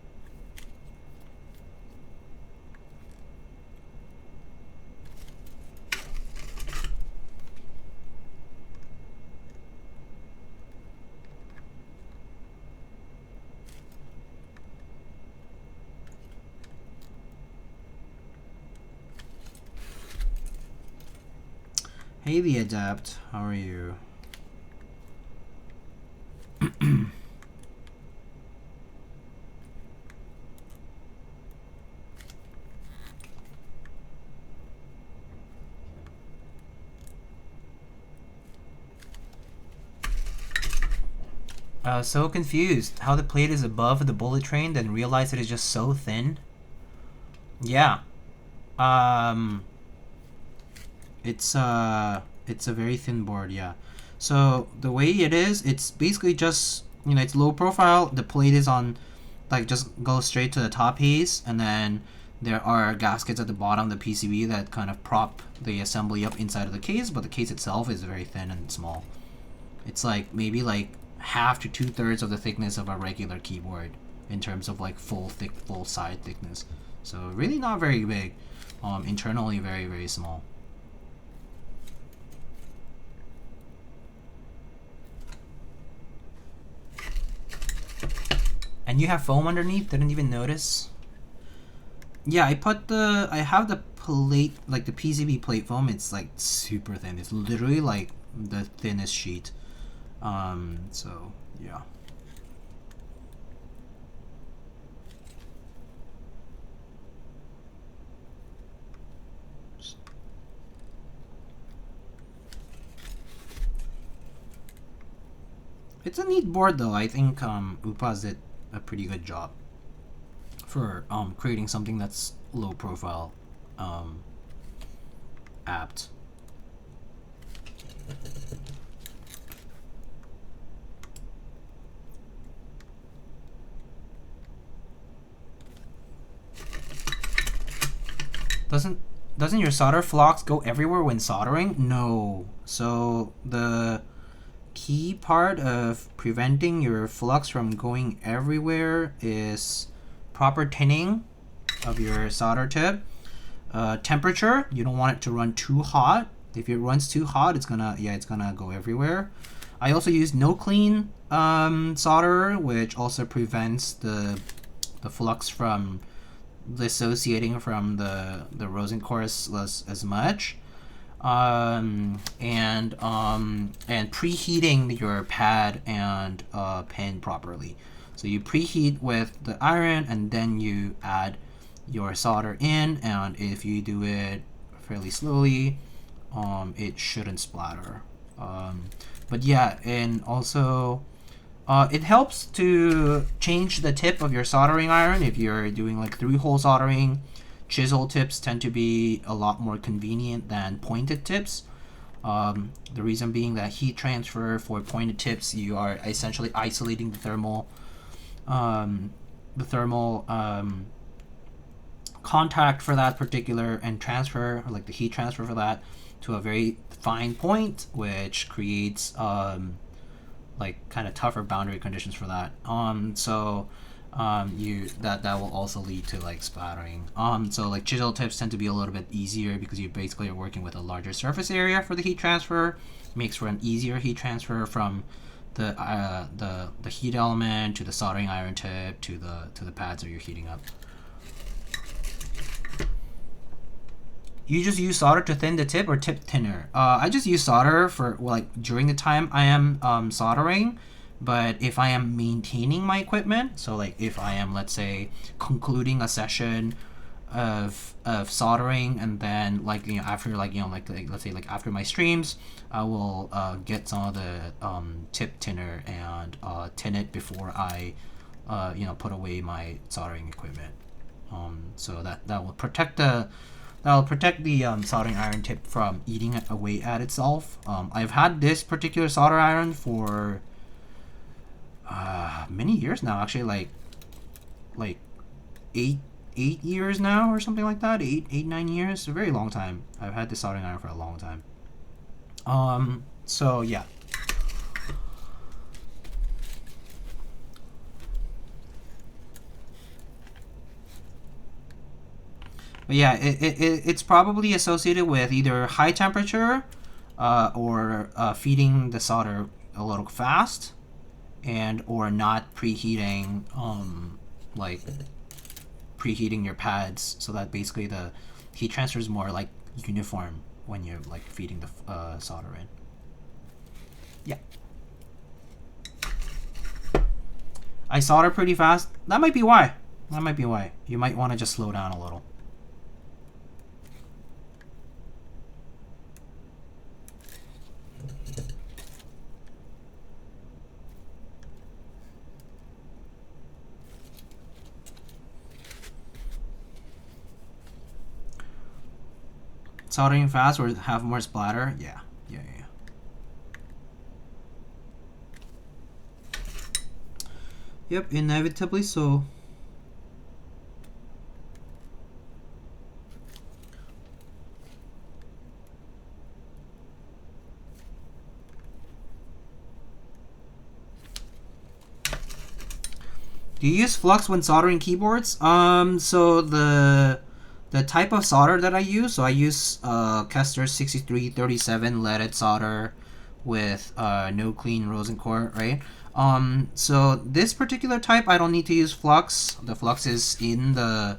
Hey, the Adept, how are you? So confused how the plate is above the bullet train, then realize it is just so thin. Yeah. It's a very thin board, yeah. So the way it is, it's basically just, you know, it's low profile. The plate is on, like, just goes straight to the top piece, and then there are gaskets at the bottom of the PCB that kind of prop the assembly up inside of the case, but the case itself is very thin and small. It's like maybe like half to 2/3 of the thickness of a regular keyboard in terms of like full side thickness. So really not very big. Internally very, very small. And you have foam underneath? Didn't even notice. Yeah, I have the plate, like the PCB plate foam. It's like super thin. It's literally like the thinnest sheet. So yeah. It's a neat board though. I think Upas did a pretty good job for creating something that's low profile, apt. Doesn't your solder flux go everywhere when soldering? No. So the key part of preventing your flux from going everywhere is proper tinning of your solder tip. Temperature, you don't want it to run too hot. If it runs too hot, it's gonna go everywhere. I also use no clean solder, which also prevents the flux from dissociating from the rosin core as much. And preheating your pad and pin properly. So you preheat with the iron and then you add your solder in, and if you do it fairly slowly, it shouldn't splatter. But yeah, and also it helps to change the tip of your soldering iron if you're doing like 3-hole soldering. Chisel tips tend to be a lot more convenient than pointed tips. The reason being that heat transfer for pointed tips, you are essentially isolating the thermal contact for that particular, and transfer, or like the heat transfer for that, to a very fine point, which creates like kind of tougher boundary conditions for that. That will also lead to like splattering. So like chisel tips tend to be a little bit easier because you basically are working with a larger surface area for the heat transfer. Makes for an easier heat transfer from the heat element to the soldering iron tip to the pads that you're heating up. You just use solder to thin the tip, or tip thinner? I just use solder for like during the time I am soldering. But if I am maintaining my equipment, so like if I am, let's say, concluding a session of soldering, and then like after like let's say like after my streams, I will get some of the tip tinner and tin it before I put away my soldering equipment. So that will protect the soldering iron tip from eating away at itself. I've had this particular solder iron for many years now, actually, like 8 years now or something like that. 9 years, a very long time. I've had this soldering iron for a long time. So yeah. But yeah, it's probably associated with either high temperature or feeding the solder a little fast, and or not preheating like preheating your pads, so that basically the heat transfer is more like uniform when you're like feeding the solder in. Yeah. I solder pretty fast. That might be why. You might want to just slow down a little. Soldering fast or have more splatter? Yeah. Yep, inevitably so. Do you use flux when soldering keyboards? So the type of solder that I use, so I use Kester 6337 leaded solder with no clean Rosencore, right? So this particular type, I don't need to use flux. The flux is in the,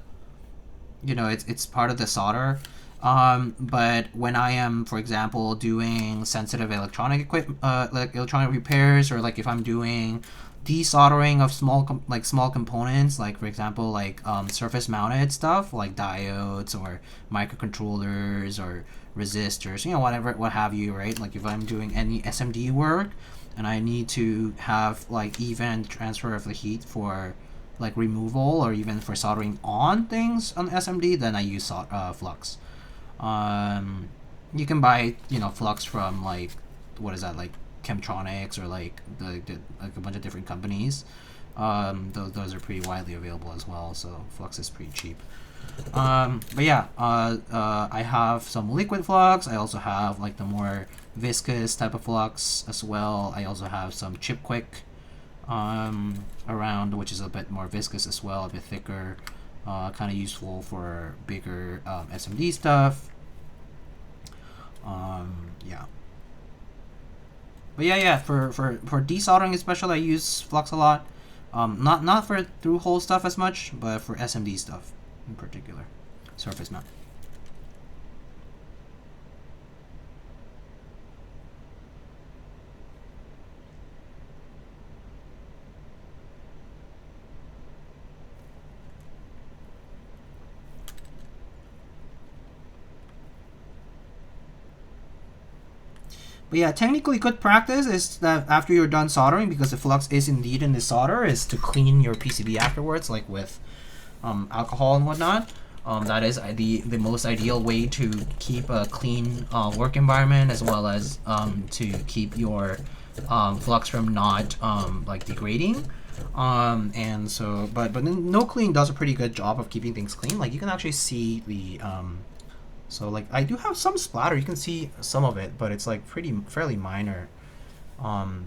you know, it's part of the solder. But when I am, for example, doing sensitive electronic equipment, like electronic repairs, or like if I'm doing desoldering of small components, like for example, like surface mounted stuff like diodes or microcontrollers or resistors, you know, whatever, what have you, right? Like if I'm doing any SMD work and I need to have like even transfer of the heat for like removal or even for soldering on things on SMD, then I use flux. You can buy, you know, flux from like, what is that, like Chemtronics or like like a bunch of different companies. Those are pretty widely available as well, so flux is pretty cheap. But yeah, I have some liquid flux. I also have like the more viscous type of flux as well. I also have some chip quick around, which is a bit more viscous as well, a bit thicker, kind of useful for bigger SMD stuff. Yeah. But yeah, for desoldering especially, I use flux a lot. Not for through hole stuff as much, but for SMD stuff in particular, surface mount. But yeah, technically good practice is that after you're done soldering, because the flux is indeed in the solder, is to clean your PCB afterwards, like with alcohol and whatnot. That is the most ideal way to keep a clean work environment, as well as to keep your flux from not like degrading. And so, but no clean does a pretty good job of keeping things clean. Like you can actually see the so like I do have some splatter. You can see some of it, but it's like fairly minor.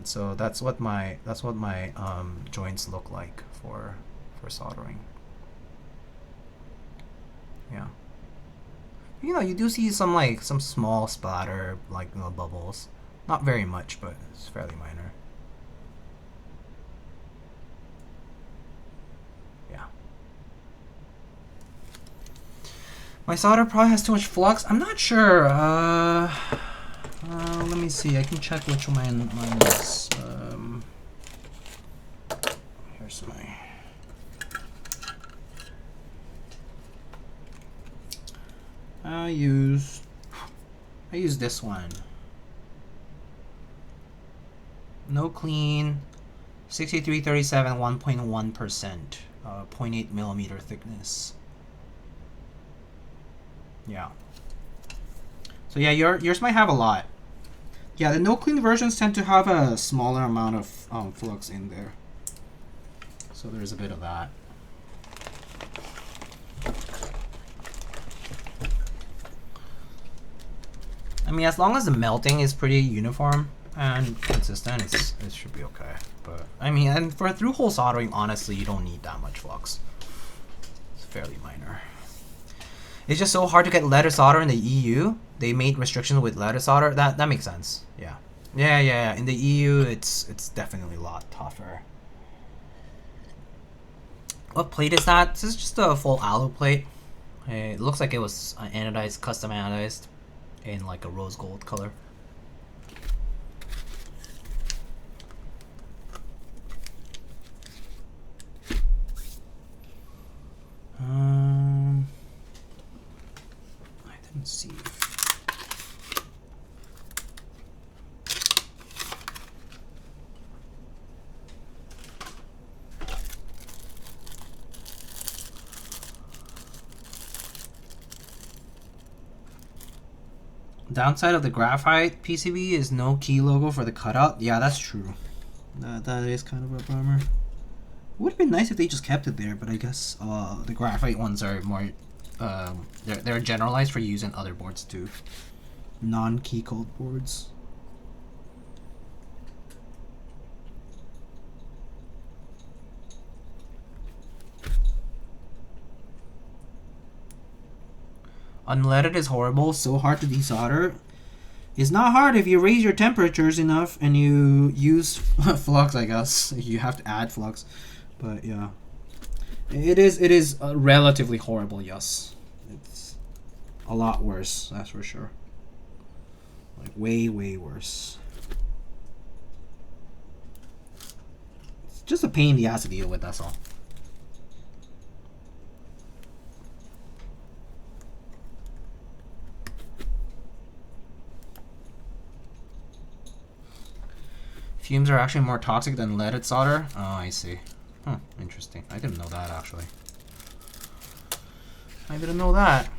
So that's what my joints look like for soldering. Yeah. You know, you do see some small splatter, like, you know, bubbles. Not very much, but it's fairly minor. Yeah. My solder probably has too much flux. I'm not sure. Let me see. I can check which one mine is. Here's my. I use this one. No clean, 6337, 1.1%, 0.8 millimeter thickness. Yeah. So yeah, yours might have a lot. Yeah, the no clean versions tend to have a smaller amount of flux in there. So there's a bit of that. I mean, as long as the melting is pretty uniform and consistent, it should be okay. But I mean, and for through-hole soldering, honestly, you don't need that much flux. It's fairly minor. It's just so hard to get leaded solder in the EU. They made restrictions with leaded solder. That makes sense. Yeah. Yeah. In the EU, it's definitely a lot tougher. What plate is that? This is just a full alu plate. It looks like it was anodized, custom anodized, in like a rose gold color. I didn't see. Downside of the graphite PCB is no key logo for the cutout. Yeah, that's true. That is kind of a bummer. It would have been nice if they just kept it there, but I guess the graphite ones are more they're generalized for use in other boards too, non-Keycult boards. Unleaded is horrible, so hard to desolder. It's not hard if you raise your temperatures enough and you use flux, I guess. You have to add flux. But yeah. It is relatively horrible, yes. It's a lot worse, that's for sure. Like way, way worse. It's just a pain in the ass to deal with, that's all. Fumes are actually more toxic than leaded solder? Oh, I see. Huh, interesting. I didn't know that, actually. I didn't know that.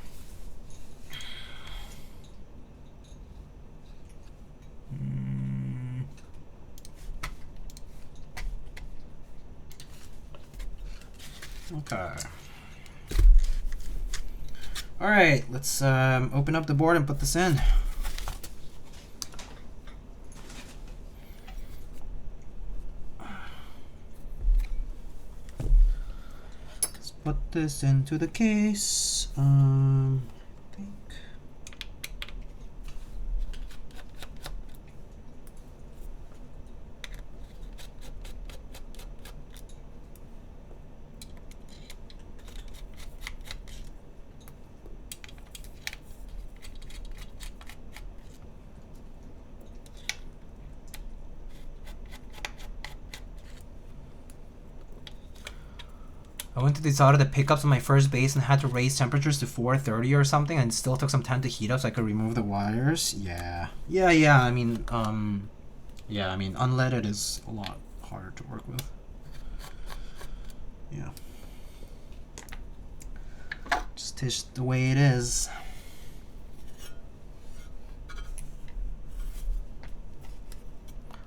Okay. Alright, let's open up the board and put this in. Put this into the case. I think. I went to desolder the pickups on my first base and had to raise temperatures to 430 or something, and it still took some time to heat up so I could remove the wires. Yeah. I mean, unleaded is a lot harder to work with. Yeah. Just the way it is.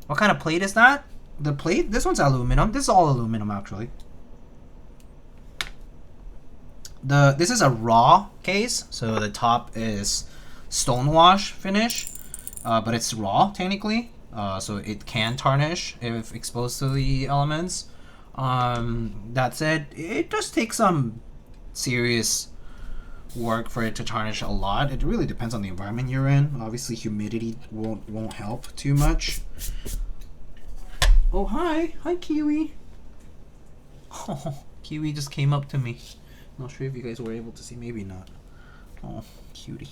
What kind of plate is that? The plate? This one's aluminum. This is all aluminum, actually. This is a raw case, so the top is stonewash finish, but it's raw technically, so it can tarnish if exposed to the elements. That said, it does take some serious work for it to tarnish a lot. It really depends on the environment you're in. Obviously, humidity won't help too much. Oh, hi, Kiwi. Oh, Kiwi just came up to me. Not sure if you guys were able to see, maybe not. Oh, cutie.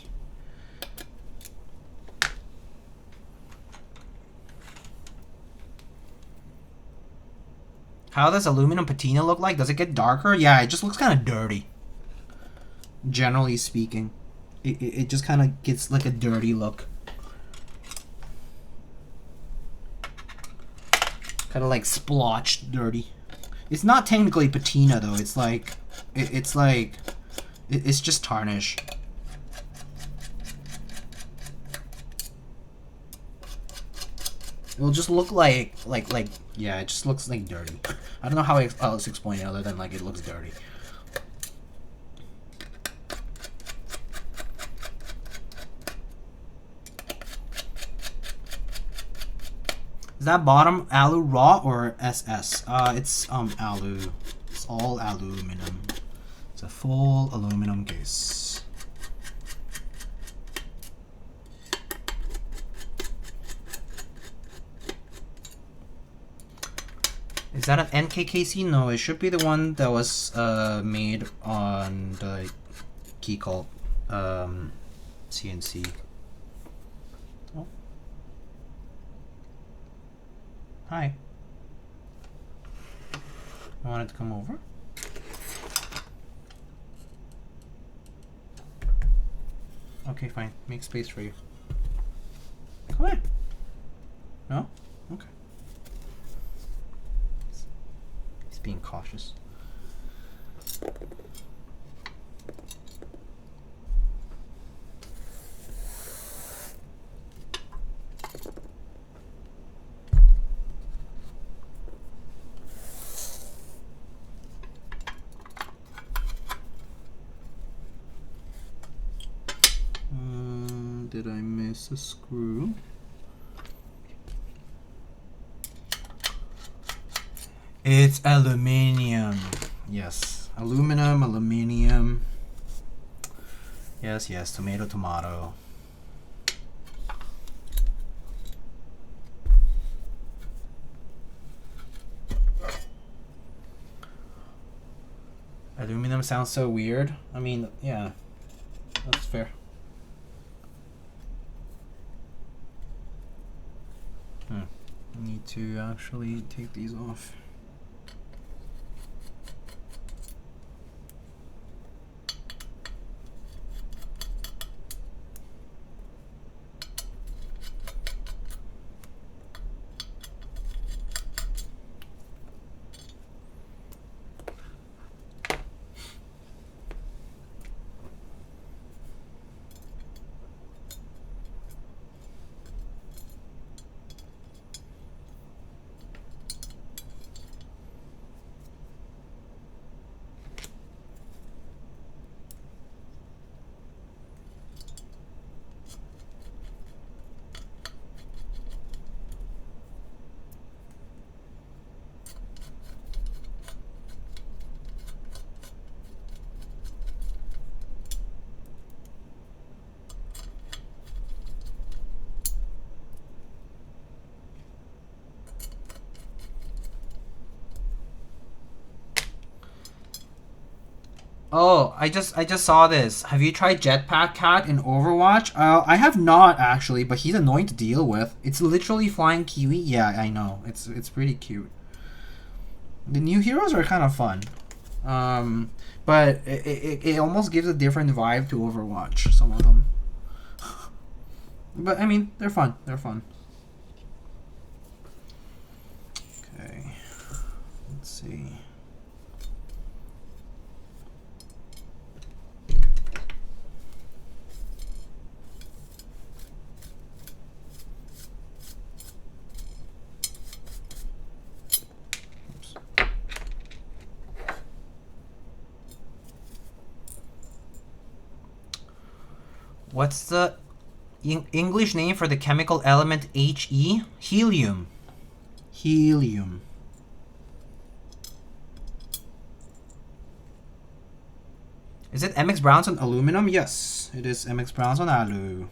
How does aluminum patina look like? Does it get darker? Yeah, it just looks kind of dirty. Generally speaking. It just kind of gets like a dirty look. Kind of like splotched dirty. It's not technically patina though, it's like... It's just tarnish. It'll just look like yeah, it just looks like dirty. I don't know how else to explain it other than like it looks dirty. Is that bottom alu raw or SS? It's alu. It's all aluminum. It's a full aluminum case. Is that an NKKC? No, it should be the one that was made on the Keycult CNC. Oh. Hi. I wanted to come over. Okay, fine. Make space for you. Come on. No? Okay. He's being cautious. Did I miss a screw? It's aluminium. Yes, aluminum, aluminium. Yes, yes, tomato, tomato. Aluminum sounds so weird. I mean, yeah, that's fair. I need to actually take these off. Oh, I just saw this. Have you tried Jetpack Cat in Overwatch? I have not actually, but he's annoying to deal with. It's literally flying Kiwi. Yeah, I know. It's pretty cute. The new heroes are kind of fun, but it almost gives a different vibe to Overwatch. Some of them, but I mean they're fun. They're fun. Okay, let's see. What's the English name for the chemical element He? Helium. Helium. Is it MX Browns on aluminum? Yes, it is MX Browns on alu.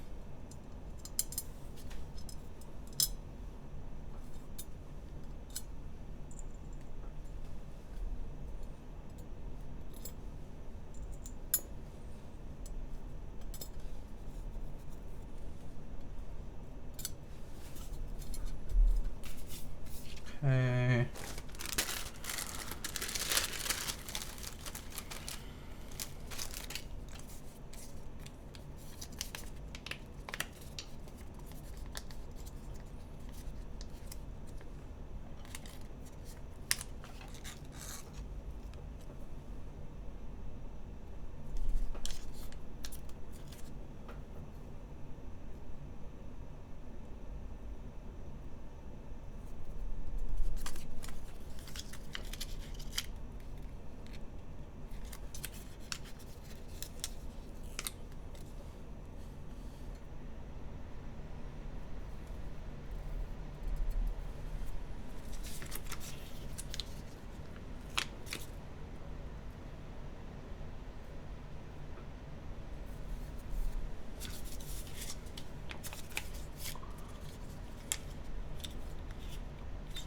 Okay.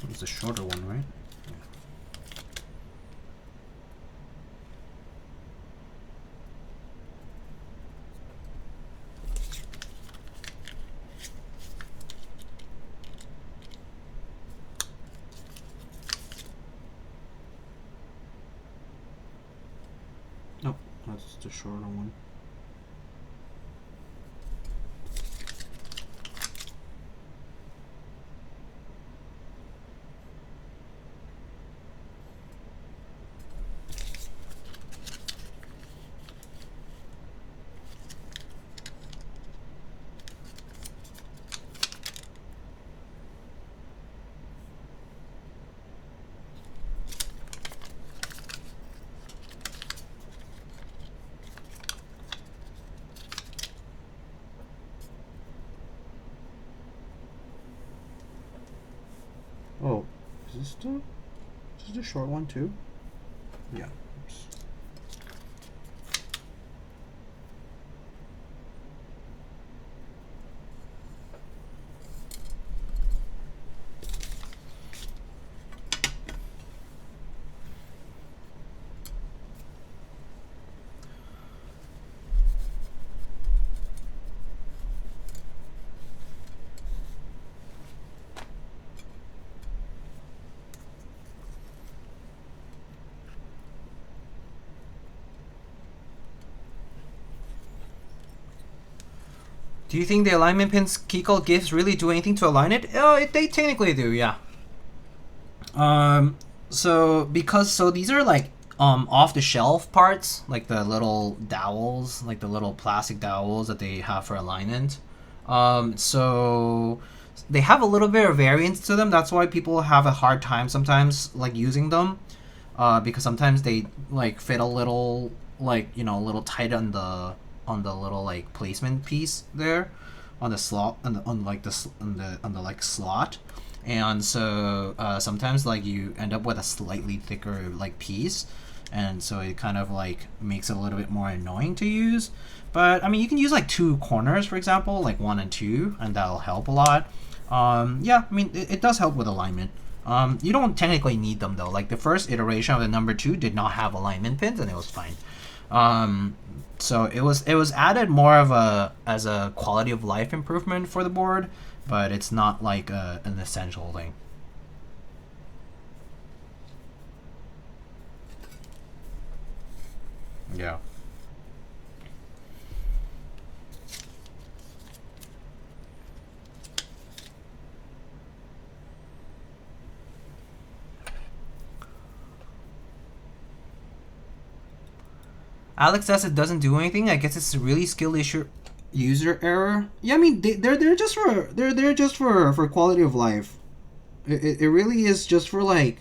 It's the shorter one, right? Nope, that's the shorter one. Oh, is this the short one too? Yeah. Oops. Do you think the alignment pins Keycult gives really do anything to align it? They technically do, yeah. So these are like off the shelf parts, like the little dowels, like the little plastic dowels that they have for alignment. So they have a little bit of variance to them. That's why people have a hard time sometimes like using them, because sometimes they like fit a little like, you know, a little tight on the little like placement piece there on the slot on the like slot. And so sometimes like you end up with a slightly thicker like piece, and so it kind of like makes it a little bit more annoying to use. But I mean, you can use like 2 corners, for example, like 1 and 2, and that'll help a lot. Yeah, I mean, it does help with alignment. You don't technically need them though. Like the first iteration of the number 2 did not have alignment pins, and it was fine. So it was added more of as a quality of life improvement for the board, but it's not like an essential thing. Yeah. Alex says it doesn't do anything. I guess it's a really skill issue, user error. Yeah, I mean they're just for quality of life. It really is just for like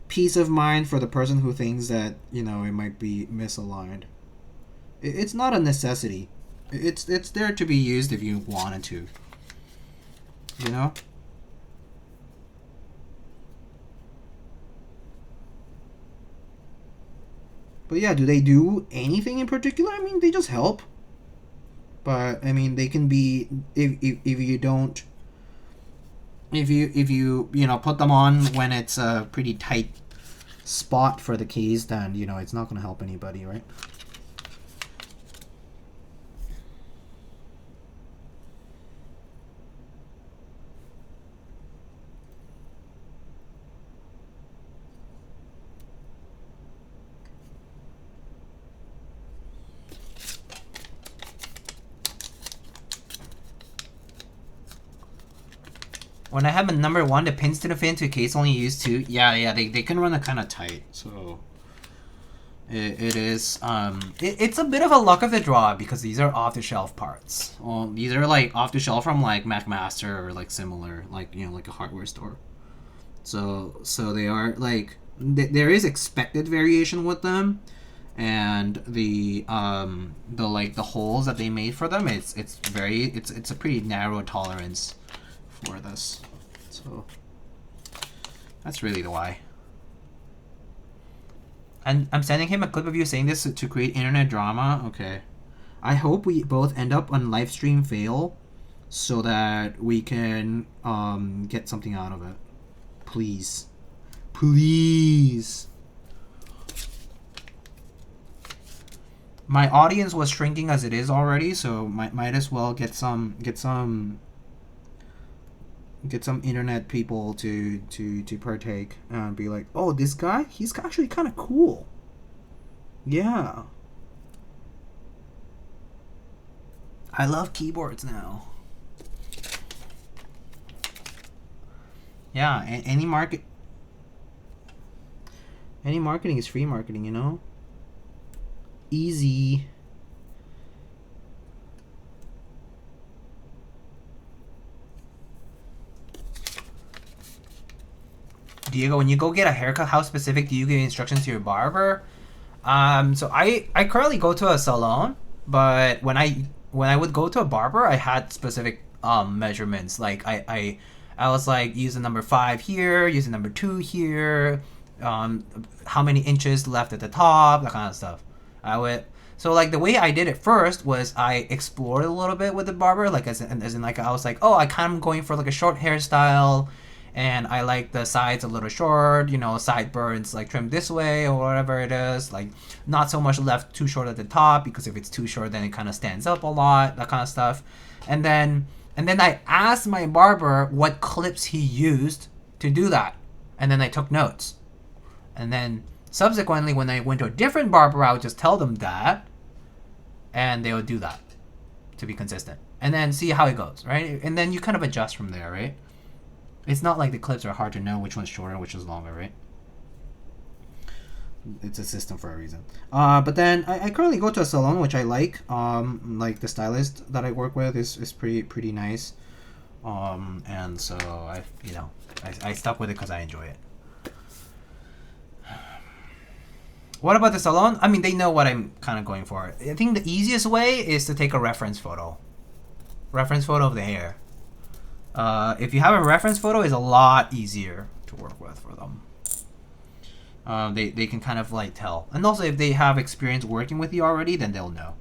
peace of mind for the person who thinks that, you know, it might be misaligned. It's not a necessity. It's there to be used if you wanted to. You know? But yeah, do they do anything in particular? I mean, they just help. But I mean, they can be if you don't if you you know, put them on when it's a pretty tight spot for the keys, then, you know, it's not going to help anybody, right? When I have a number 1, the pins didn't fit into a case, only used 2. Yeah, they can run it kind of tight, so it is it's a bit of a luck of the draw because these are off the shelf parts. These are like off the shelf from like McMaster or like similar, like, you know, like a hardware store. So they are like there is expected variation with them, and the like the holes that they made for them, it's a pretty narrow tolerance for this, so that's really the why. And I'm sending him a clip of you saying this to create internet drama. Okay, I hope we both end up on livestream fail so that we can get something out of it. Please, please. My audience was shrinking as it is already, so might as well get some internet people to partake and be like, oh, this guy, he's actually kind of cool. Yeah, I love keyboards now. Yeah, any marketing is free marketing, you know. Easy. Diego, when you go get a haircut, how specific do you give instructions to your barber? So I currently go to a salon, but when I would go to a barber, I had specific measurements. Like I was like, use the number 5 here, use the number 2 here, how many inches left at the top, that kind of stuff. So like the way I did it first was I explored a little bit with the barber, like as in like I was like, oh, I kind of going for like a short hairstyle, and I like the sides a little short, you know, sideburns like trimmed this way or whatever it is, like not so much left too short at the top, because if it's too short then it kind of stands up a lot, that kind of stuff. And then I asked my barber what clips he used to do that, and then I took notes. And then subsequently, when I went to a different barber, I would just tell them that, and they would do that to be consistent. and then see how it goes, right? And then you kind of adjust from there, right? It's not like the clips are hard to know which one's shorter, which is longer, right? It's a system for a reason. But then I currently go to a salon, which I like. Like the stylist that I work with is pretty nice. And so I stuck with it because I enjoy it. What about the salon? I mean, they know what I'm kind of going for. I think the easiest way is to take a reference photo. Reference photo of the hair. If you have a reference photo, it's a lot easier to work with for them. They can kind of like tell. And also if they have experience working with you already, then they'll know.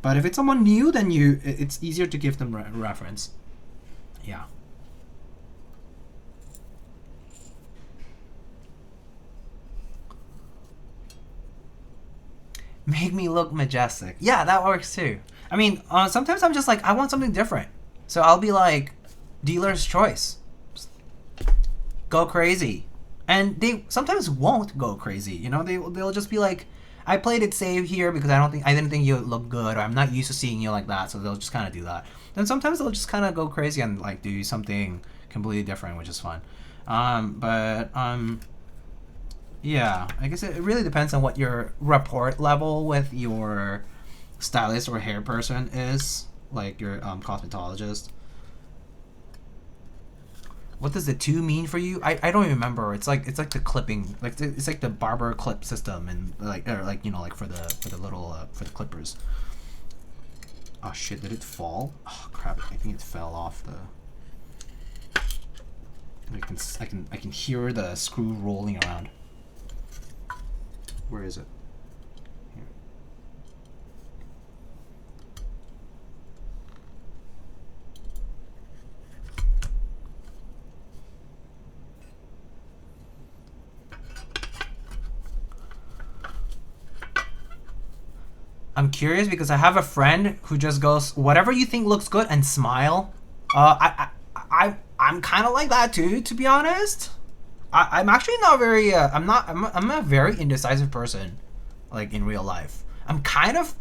But if it's someone new, then it's easier to give them reference. Yeah. Make me look majestic. Yeah, that works too. I mean, sometimes I'm just like, I want something different. So I'll be like, dealer's choice. Go crazy. And they sometimes won't go crazy. You know, they'll just be like, I played it safe here because I didn't think you would look good, or I'm not used to seeing you like that. So they'll just kind of do that. Then sometimes they'll just kind of go crazy and like do something completely different, which is fun. Yeah, I guess it really depends on what your rapport level with your stylist or hair person is, like your cosmetologist. What does the 2 mean for you? I don't even remember. It's like the clipping, like it's like the barber clip system, and like for the little for the clippers. Oh shit! Did it fall? Oh crap! I think it fell off the. I can hear the screw rolling around. Where is it? Here. I'm curious because I have a friend who just goes, whatever you think looks good and smile. I'm kind of like that too, to be honest. I'm actually not very. I'm a very indecisive person, like in real life. I'm kind of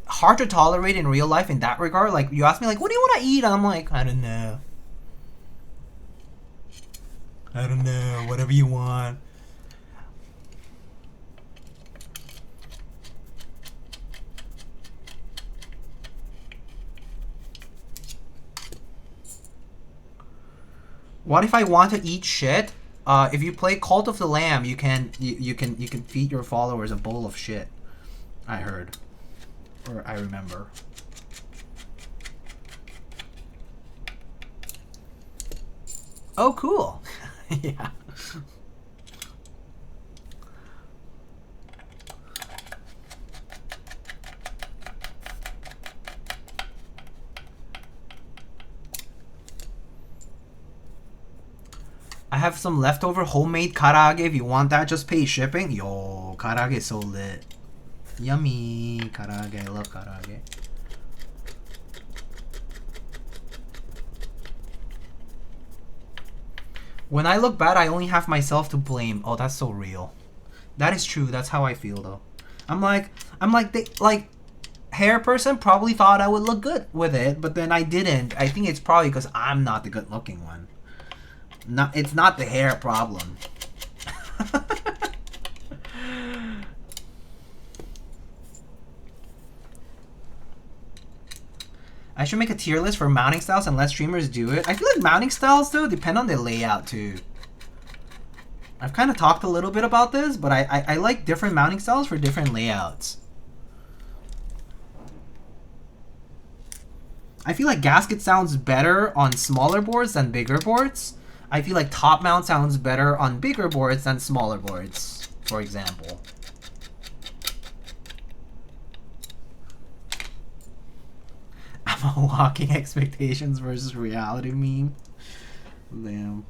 hard to tolerate in real life in that regard. Like you ask me, like, what do you want to eat? I'm like, I don't know. I don't know. Whatever you want. What if I want to eat shit? If you play Cult of the Lamb, you can feed your followers a bowl of shit. I heard, or I remember. Oh, cool. Yeah. I have some leftover homemade karaage. If you want that, just pay shipping. Yo, karaage is so lit. Yummy. Karaage. I love karaage. When I look bad, I only have myself to blame. Oh, that's so real. That is true. That's how I feel, though. I'm like, hair person probably thought I would look good with it, but then I didn't. I think it's probably because I'm not the good-looking one. No, it's not the hair problem. I should make a tier list for mounting styles and let streamers do it. I feel like mounting styles, though, depend on the layout, too. I've kind of talked a little bit about this, but I like different mounting styles for different layouts. I feel like gasket sounds better on smaller boards than bigger boards. I feel like top mount sounds better on bigger boards than smaller boards, for example. I'm a walking expectations versus reality meme. Damn.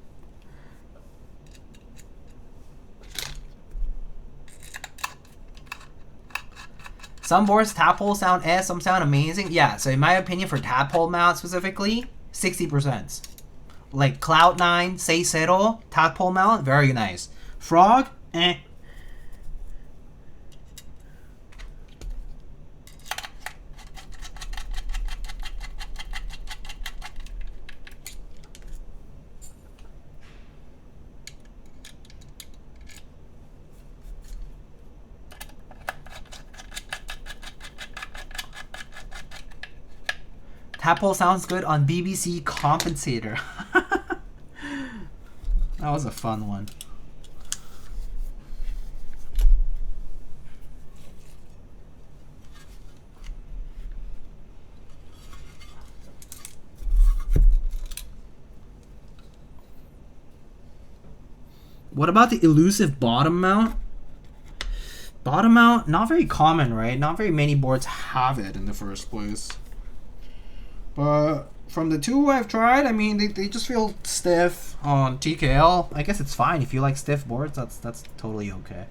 Some boards tadpole sound some sound amazing. Yeah, so in my opinion for tadpole mount specifically, 60%. Like Cloud9, Seisero, tadpole mount, very nice. Frog, eh. Tadpole sounds good on BBC compensator. That was a fun one. What about the elusive bottom mount? Bottom mount, not very common, right? Not very many boards have it in the first place. But from the two I've tried, I mean, they just feel stiff on TKL. I guess it's fine if you like stiff boards. That's totally okay.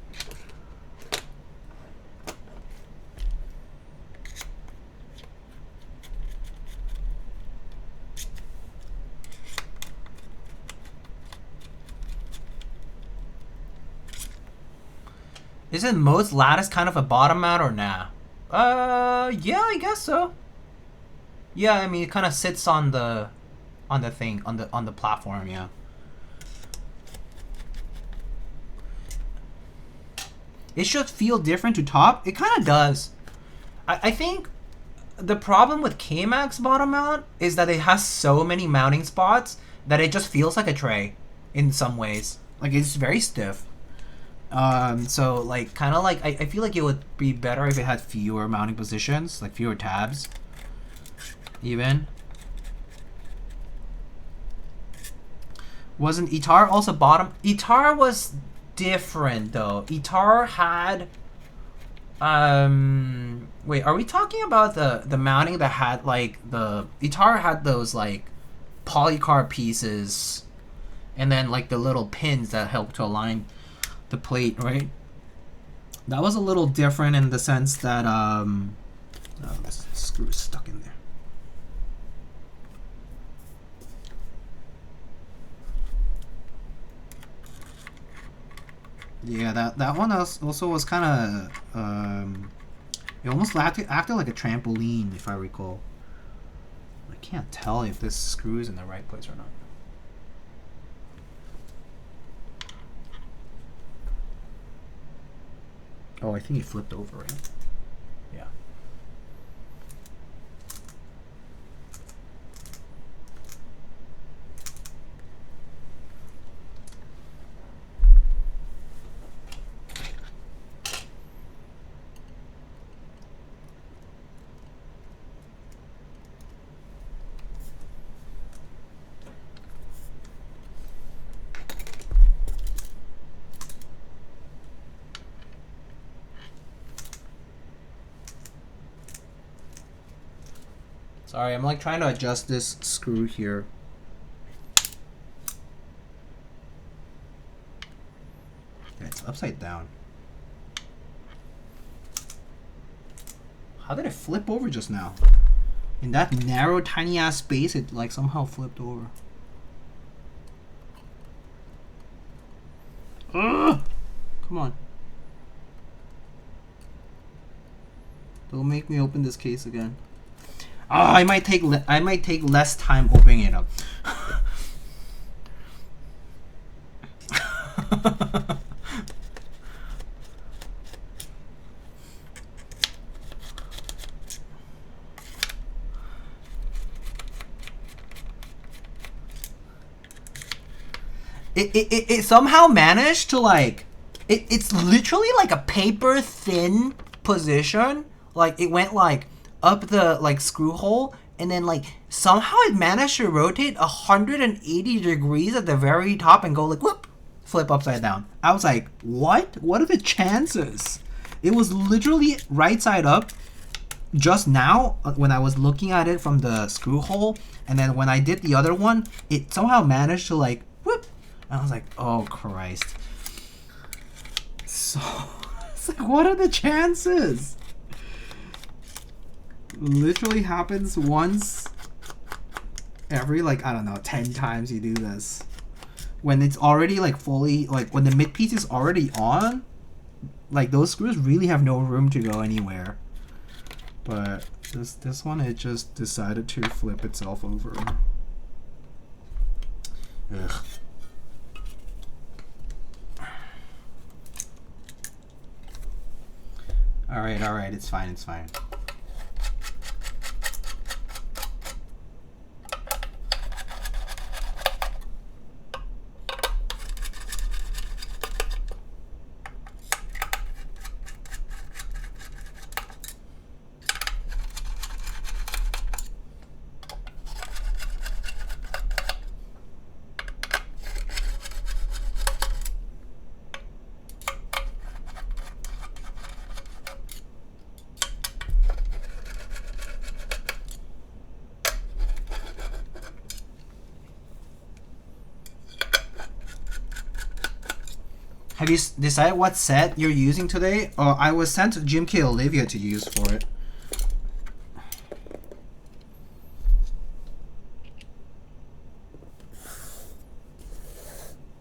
Isn't most lattice kind of a bottom mount or nah? Yeah, I guess so. Yeah, I mean, it kind of sits on the thing, on the platform, yeah. It should feel different to top. It kind of does. I think the problem with K-Max bottom mount is that it has so many mounting spots that it just feels like a tray in some ways. Like, it's very stiff. So like kind of like I feel like it would be better if it had fewer mounting positions, like fewer tabs even. Wasn't Itar also bottom? Itar was different though. Itar had wait, are we talking about the mounting that had like the Itar had those like polycarb pieces and then like the little pins that help to align the plate, right? That was a little different in the sense that oh, this screw is stuck in there. Yeah, that one also was kind of it almost acted like a trampoline, if I recall. I can't tell if this screw is in the right place or not. Oh, I think he flipped over, right? Yeah. Sorry, I'm like trying to adjust this screw here. Yeah, it's upside down. How did it flip over just now? In that narrow, tiny ass space, it like somehow flipped over. Ugh! Come on. Don't make me open this case again. Oh, I might take less time opening it up. It somehow managed to like it's literally like a paper thin position. Like it went like up the like screw hole, and then like somehow it managed to rotate 180 degrees at the very top and go like whoop, flip upside down. I was like, what are the chances? It was literally right side up just now when I was looking at it from the screw hole, and then when I did the other one, it somehow managed to like whoop, and I was like, oh Christ. So it's like, what are the chances? Literally happens once every like, I don't know, 10 times you do this. When it's already like fully, like when the mid piece is already on, like those screws really have no room to go anywhere. But this one, it just decided to flip itself over. Ugh. Alright, it's fine. Have you decided what set you're using today? I was sent GMK Olivia to use for it.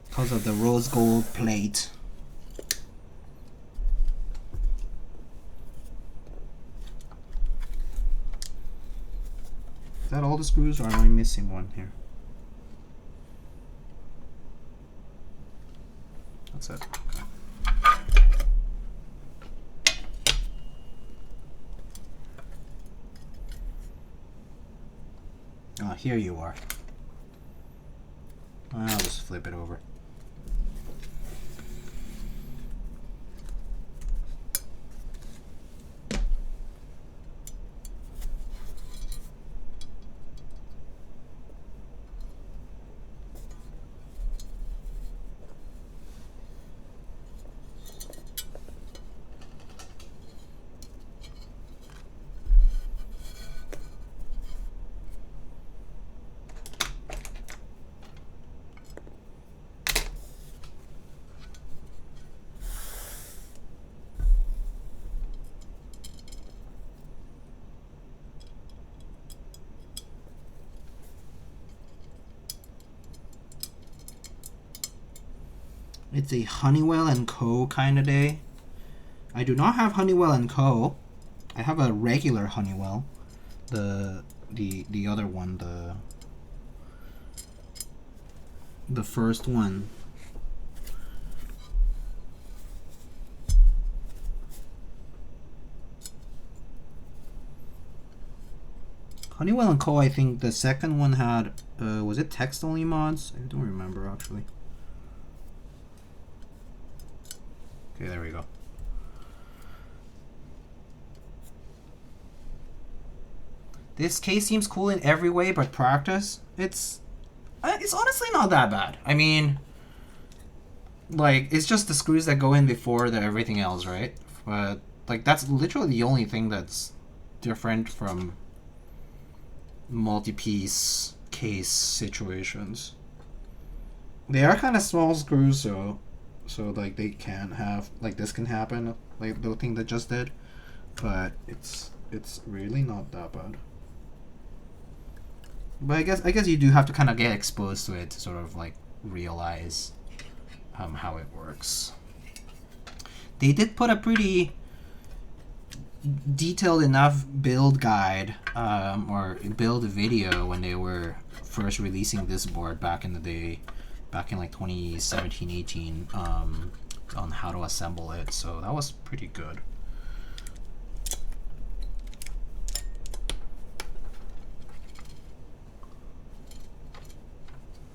Because of the rose gold plate. Is that all the screws, or am I missing one here? That's it. Oh, here you are. I'll just flip it over. It's a Honeywell & Co. kind of day. I do not have Honeywell & Co. I have a regular Honeywell. The other one, the first one. Honeywell & Co. I think the second one had, was it text only mods? I don't remember actually. Okay, there we go. This case seems cool in every way, but practice, it's honestly not that bad. I mean, like, it's just the screws that go in before the everything else, right? But like, that's literally the only thing that's different from multi-piece case situations. They are kind of small screws, so like they can have, like, this can happen, like the thing that just did, but it's really not that bad. But I guess you do have to kind of get exposed to it to sort of like realize how it works. They did put a pretty detailed enough build guide or build video when they were first releasing this board back in the day, back in like 2017-18, on how to assemble it, so that was pretty good.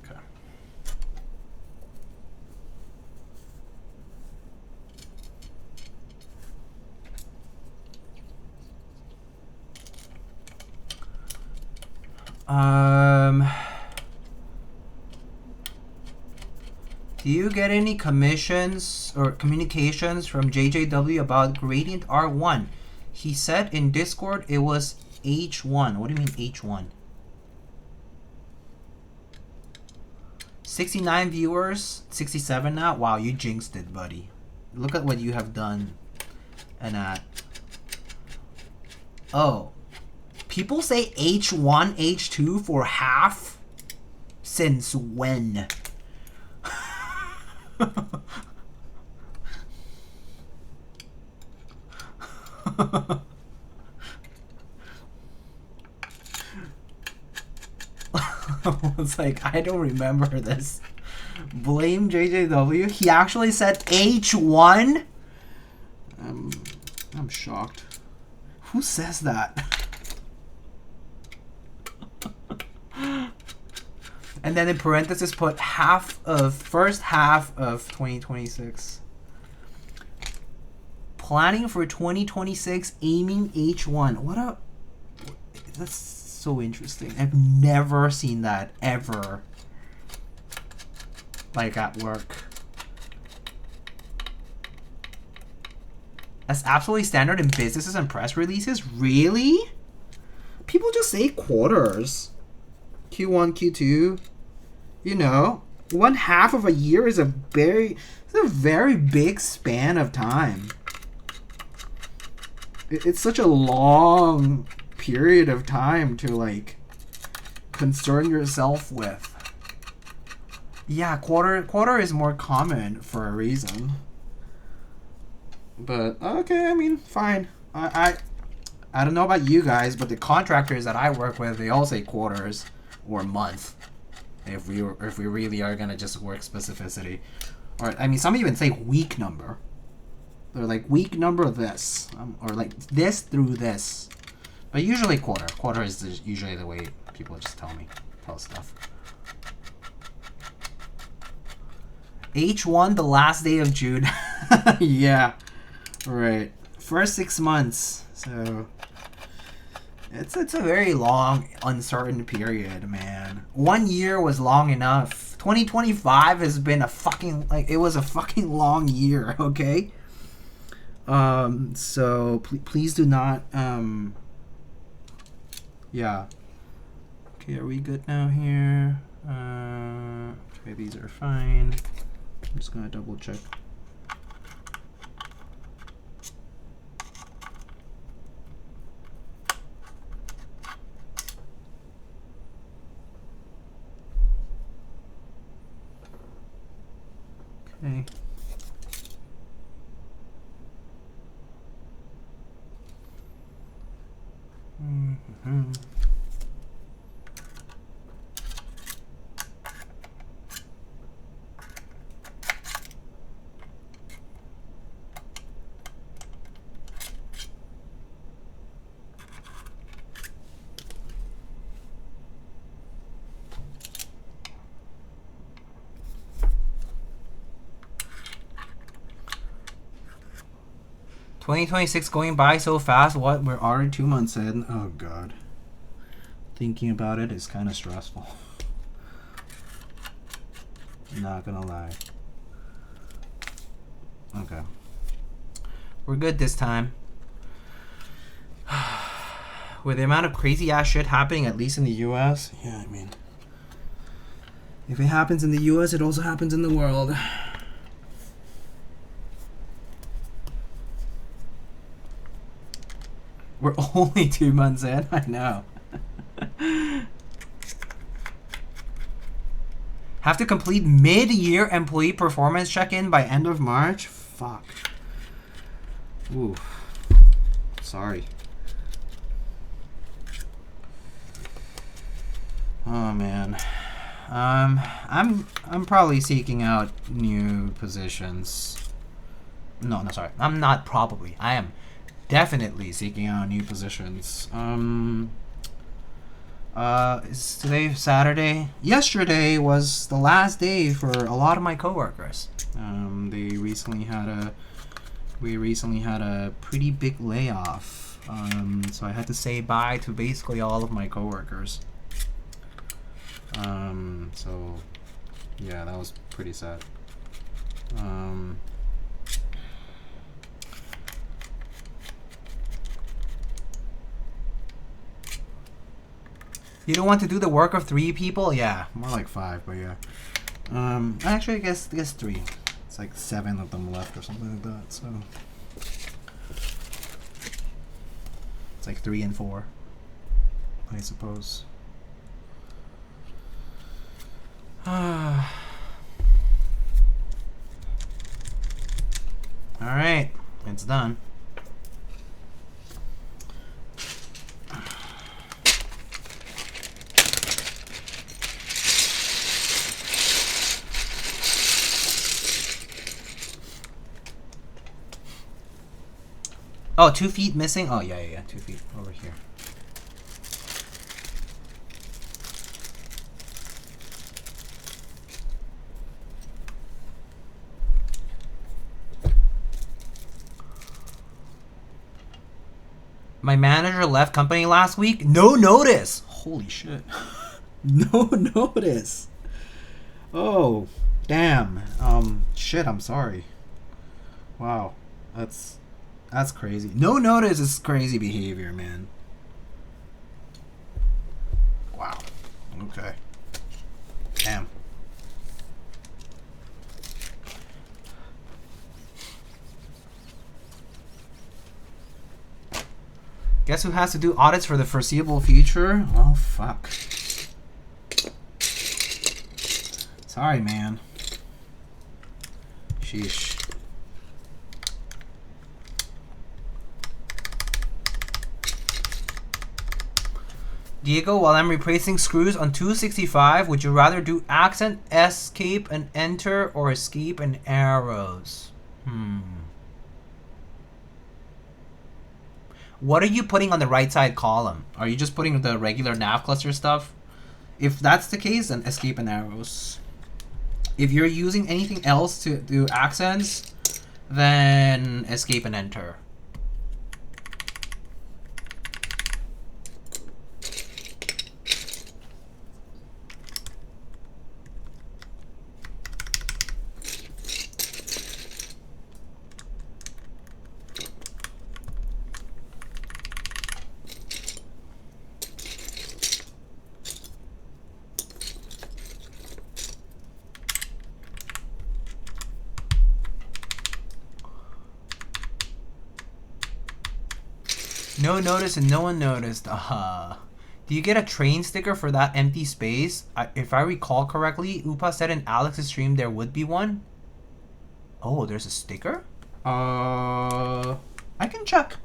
Okay. Do you get any commissions or communications from JJW about Gradient R1? He said in Discord it was H1. What do you mean H1? 69 viewers, 67 now? Wow, you jinxed it, buddy. Look at what you have done. And oh. People say H1, H2 for half? Since when? It's like, I don't remember this. Blame JJW. He actually said H1? I'm shocked. Who says that? And then in parentheses put first half of 2026. Planning for 2026, aiming H1. That's so interesting. I've never seen that ever. Like at work. That's absolutely standard in businesses and press releases? Really? People just say quarters. Q1, Q2. You know, 1/2 of a year is a very big span of time. It's such a long period of time to like concern yourself with. Yeah, quarter is more common for a reason. But okay, I mean, fine. I don't know about you guys, but the contractors that I work with, they all say quarters or month. If we really are gonna just work specificity, or I mean, some even say week number. They're like week number of this, or like this through this. But usually quarter. Quarter is usually the way people just tell stuff. H1, the last day of June. Yeah, right. First 6 months. So it's a very long, uncertain period, man. 1 year was long enough. 2025 has been a fucking long year. Okay. So please do not. Yeah. Okay, are we good now here? Okay, these are fine. I'm just gonna double check. Okay. Mm-hmm. $2026 going by so fast. What? We're already 2 months in. Oh god. Thinking about it is kind of stressful. Not gonna lie. Okay. We're good this time. With the amount of crazy ass shit happening, at least in the US. Yeah, I mean, if it happens in the US, it also happens in the world. We're only 2 months in. I know. Have to complete mid-year employee performance check-in by end of March? Fuck. Ooh. Sorry. Oh man. I'm probably seeking out new positions. No, sorry. I'm not probably. I am definitely seeking out new positions. Is today Saturday? Yesterday was the last day for a lot of my coworkers. We recently had a pretty big layoff. So I had to say bye to basically all of my coworkers. So yeah, that was pretty sad. You don't want to do the work of 3 people? Yeah, more like 5, but yeah. Actually, I guess 3. It's like 7 of them left or something like that. So it's like 3 and 4, I suppose. All right, it's done. Oh, 2 feet missing? Oh, yeah. 2 feet over here. My manager left company last week. No notice. Holy shit. No notice. Oh, damn. Shit, I'm sorry. Wow. That's crazy. No notice is crazy behavior, man. Wow. Okay. Damn. Guess who has to do audits for the foreseeable future? Oh, fuck. Sorry, man. Sheesh. Diego, while I'm replacing screws on 265, would you rather do accent, escape, and enter, or escape and arrows? What are you putting on the right side column? Are you just putting the regular nav cluster stuff? If that's the case, then escape and arrows. If you're using anything else to do accents, then escape and enter. No notice and no one noticed. Do you get a train sticker for that empty space? If I recall correctly, Upa said in Alex's stream there would be one. Oh, there's a sticker? I can check.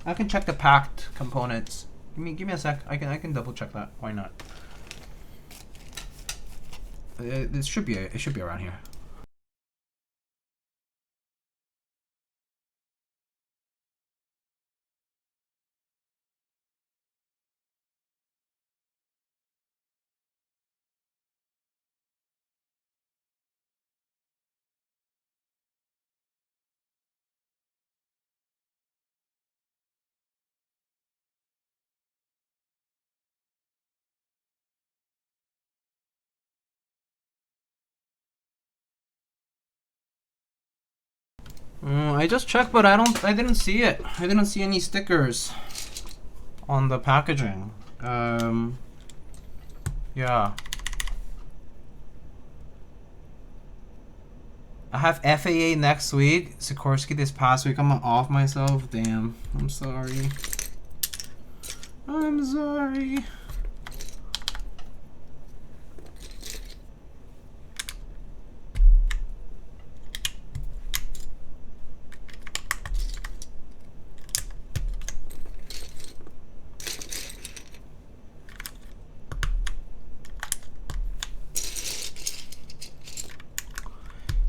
I can check the packed components. Give me a sec. I can double check that. Why not? It should be around here. I just checked, but I didn't see it. I didn't see any stickers on the packaging. Yeah. I have FAA next week. Sikorsky this past week. I'm off myself. Damn. I'm sorry. I'm sorry.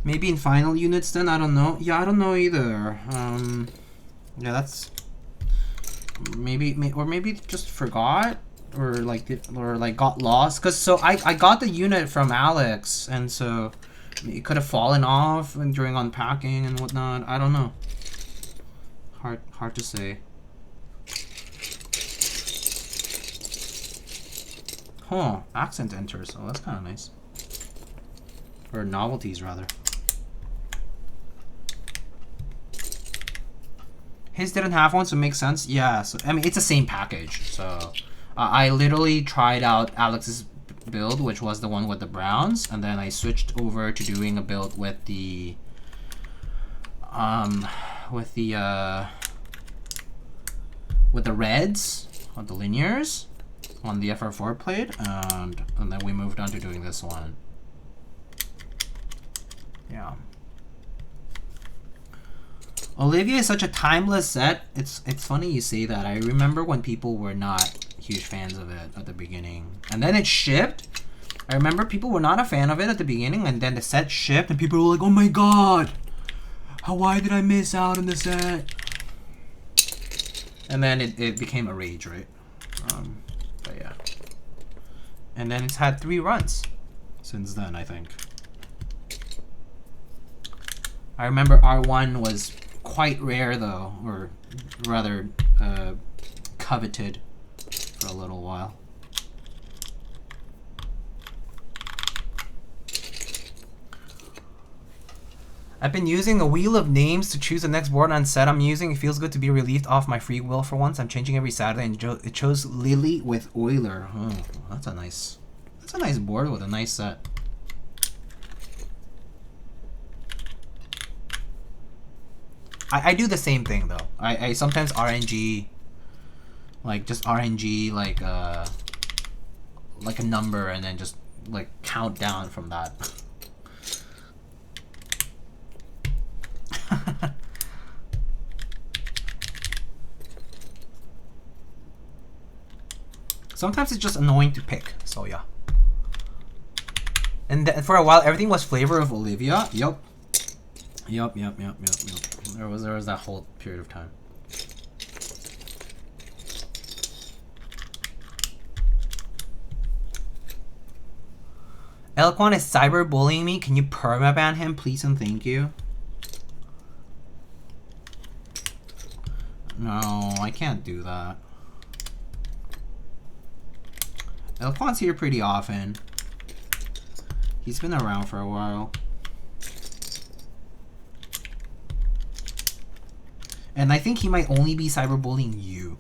Maybe in final units then, I don't know. Yeah, I don't know either. Yeah, that's maybe just forgot or got lost. Cause so I got the unit from Alex, and so it could have fallen off during unpacking and whatnot. I don't know. Hard to say. Huh, accent enters. Oh, that's kind of nice. Or novelties rather. His didn't have one, so it makes sense. Yeah, so I mean it's the same package. So I literally tried out Alex's build, which was the one with the browns, and then I switched over to doing a build with the reds on the linears on the FR4 plate, and then we moved on to doing this one. Yeah. Olivia is such a timeless set. It's funny you say that. I remember when people were not huge fans of it at the beginning. And then it shipped. I remember people were not a fan of it at the beginning, and then the set shipped and people were like, oh my god! Why did I miss out on the set? And then it became a rage, right? But yeah. And then it's had 3 runs since then, I think. I remember R1 was quite rare though, or rather coveted for a little while. I've been using a wheel of names to choose the next board on set I'm using. It feels good to be relieved off my free will for once. I'm changing every Saturday, and it chose Lily with Euler. Oh, that's a nice board with a nice set. I do the same thing though. I sometimes RNG like just RNG, like a number, and then just like count down from that. Sometimes it's just annoying to pick, so yeah. And then for a while, everything was flavor of Olivia. Yup. There was that whole period of time. Elquan is cyberbullying me. Can you permaban him, please and thank you? No, I can't do that. Elquan's here pretty often. He's been around for a while. And I think he might only be cyberbullying you.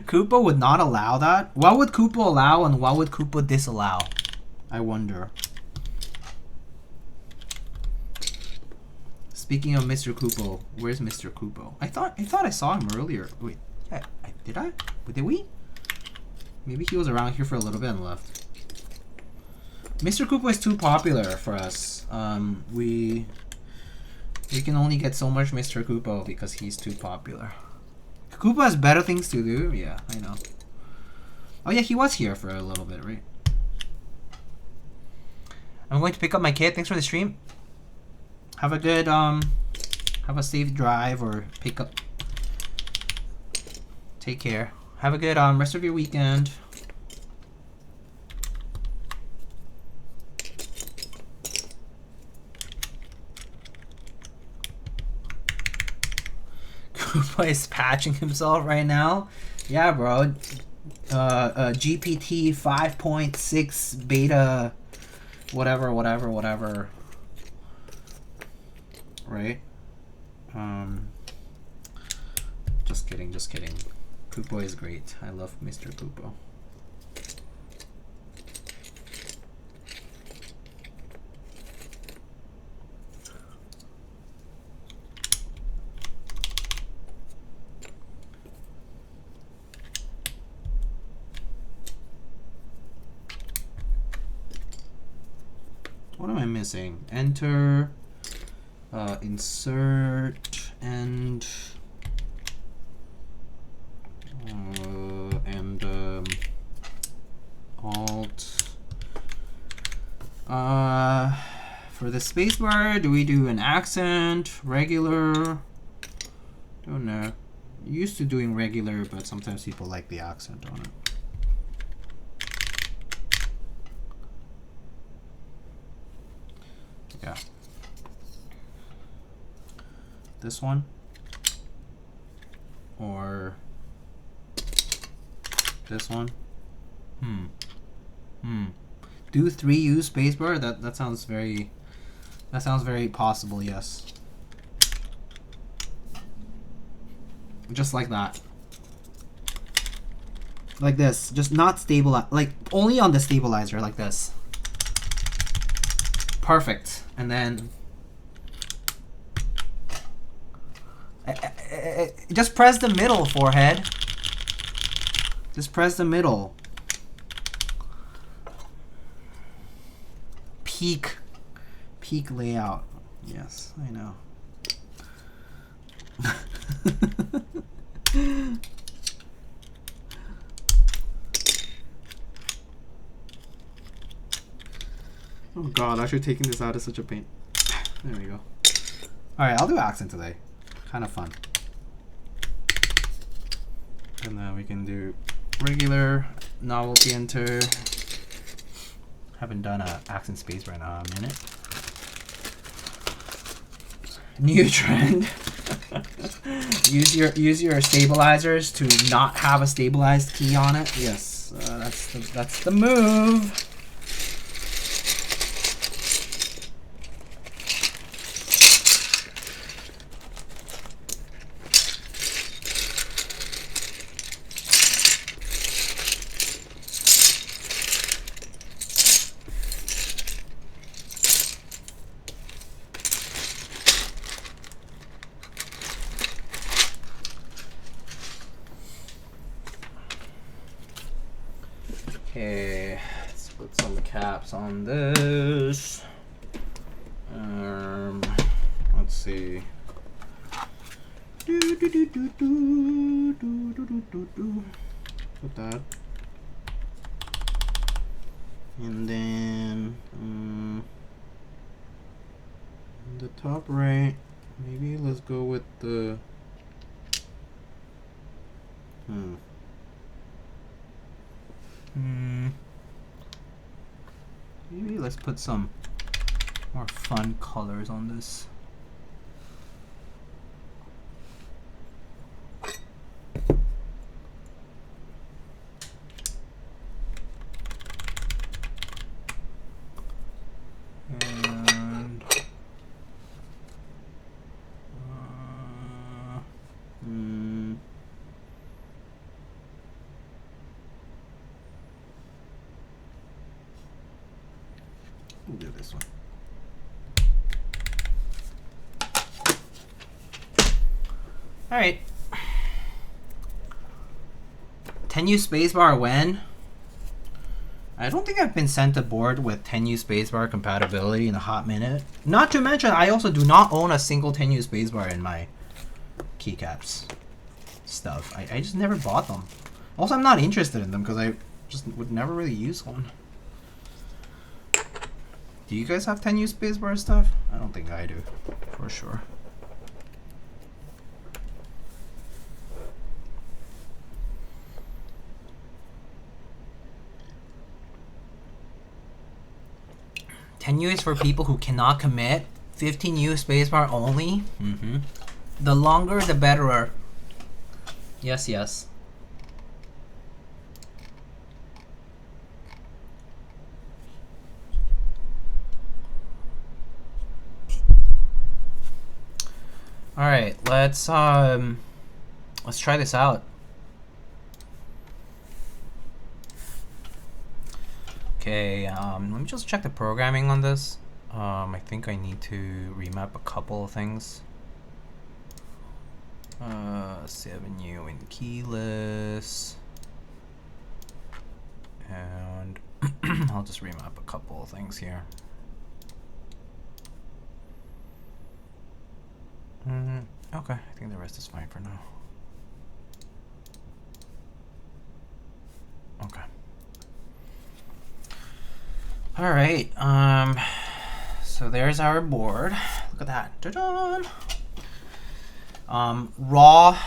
Koopa would not allow that? What would Koopa allow and what would Koopa disallow? I wonder. Speaking of Mr. Koopa, where's Mr. Koopa? I thought I saw him earlier. Wait, did I? Did we? Maybe he was around here for a little bit and left. Mr. Koopa is too popular for us. We can only get so much Mr. Koopa because he's too popular. Koopa has better things to do. Yeah, I know. Oh yeah, he was here for a little bit, right? I'm going to pick up my kid. Thanks for the stream. Have a good have a safe drive or pick up. Take care. Have a good rest of your weekend. Koopa is patching himself right now. Yeah, bro. GPT 5.6 beta whatever. Right? Just kidding. Koopa is great. I love Mr. Koopa. What am I missing? Enter, insert, and alt. For the spacebar, do we do an accent, regular? Don't know. Used to doing regular, but sometimes people like the accent on it. Yeah. This one? Or this one? Do 3U spacebar? That sounds very possible, yes. Just like that. Like this. Just not stabilize, like only on the stabilizer, like this. Perfect. And then just press the middle, forehead. Just press the middle. Peak layout. Yes, I know. Oh god, actually taking this out is such a pain. There we go. Alright, I'll do accent today. Kind of fun. And then we can do regular, novelty enter. Haven't done an accent space right now in a minute. New trend. use your stabilizers to not have a stabilized key on it. Yes, that's the move. keycaps on this. Let's see. Put that. And then the top right, maybe let's go with the maybe let's put some more fun colors on this. We'll do this one. All right. 10U spacebar when? I don't think I've been sent a board with 10U spacebar compatibility in a hot minute. Not to mention, I also do not own a single 10U spacebar in my keycaps stuff. I just never bought them. Also, I'm not interested in them because I just would never really use one. Do you guys have 10U spacebar stuff? I don't think I do, for sure. $10U is for people who cannot commit. 15U spacebar only. The longer, the better. Yes, yes. All right, let's try this out. Okay, let me just check the programming on this. I think I need to remap a couple of things. 7U in keyless, and I'll just remap a couple of things here. Okay, I think the rest is fine for now. Okay. All right. So there's our board. Look at that. Ta-da! Raw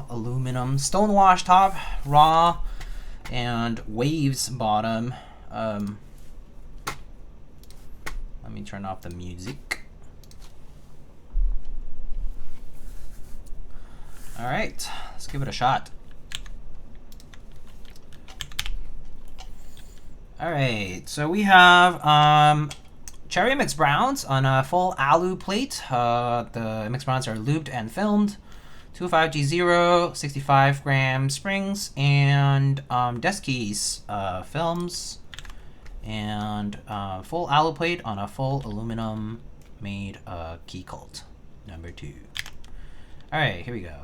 aluminum, stonewash top, raw, and waves bottom. Let me turn off the music. All right, let's give it a shot. All right, so we have cherry mixed browns on a full alu plate. The mixed browns are lubed and filmed. 25G0, 65 gram springs, and Deskeys films, and full alu plate on a full aluminum made Keycult #2. All right, here we go.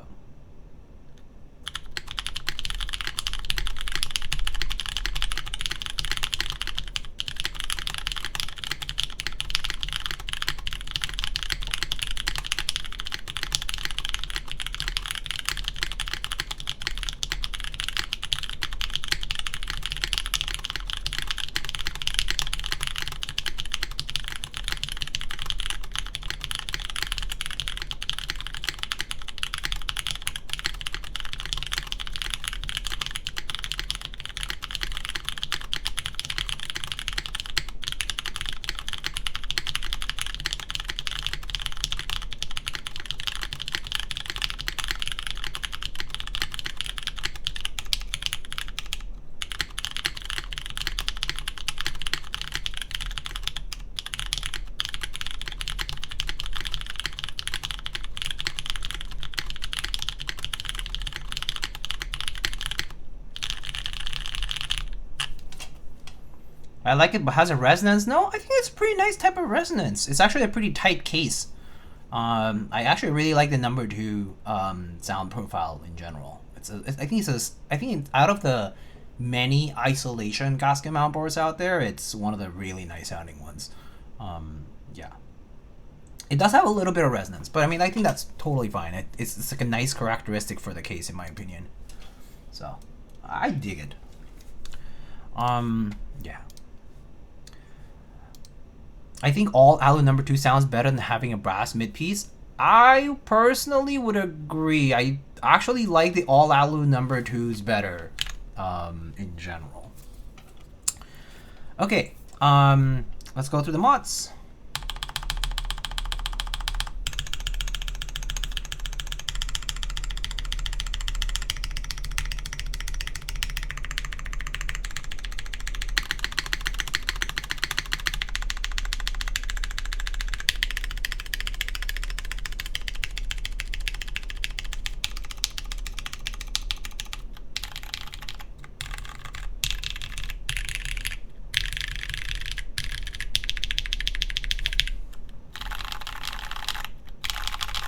I like it, but has a resonance? No, I think it's a pretty nice type of resonance. It's actually a pretty tight case. I actually really like the #2 sound profile in general. I think out of the many isolation gasket mount boards out there, it's one of the really nice sounding ones. Yeah. It does have a little bit of resonance, but I mean, I think that's totally fine. It's like a nice characteristic for the case, in my opinion. So, I dig it. Yeah. I think all alu number 2 sounds better than having a brass mid piece. I personally would agree. I actually like the all alu number 2s better, in general. Okay, let's go through the mods.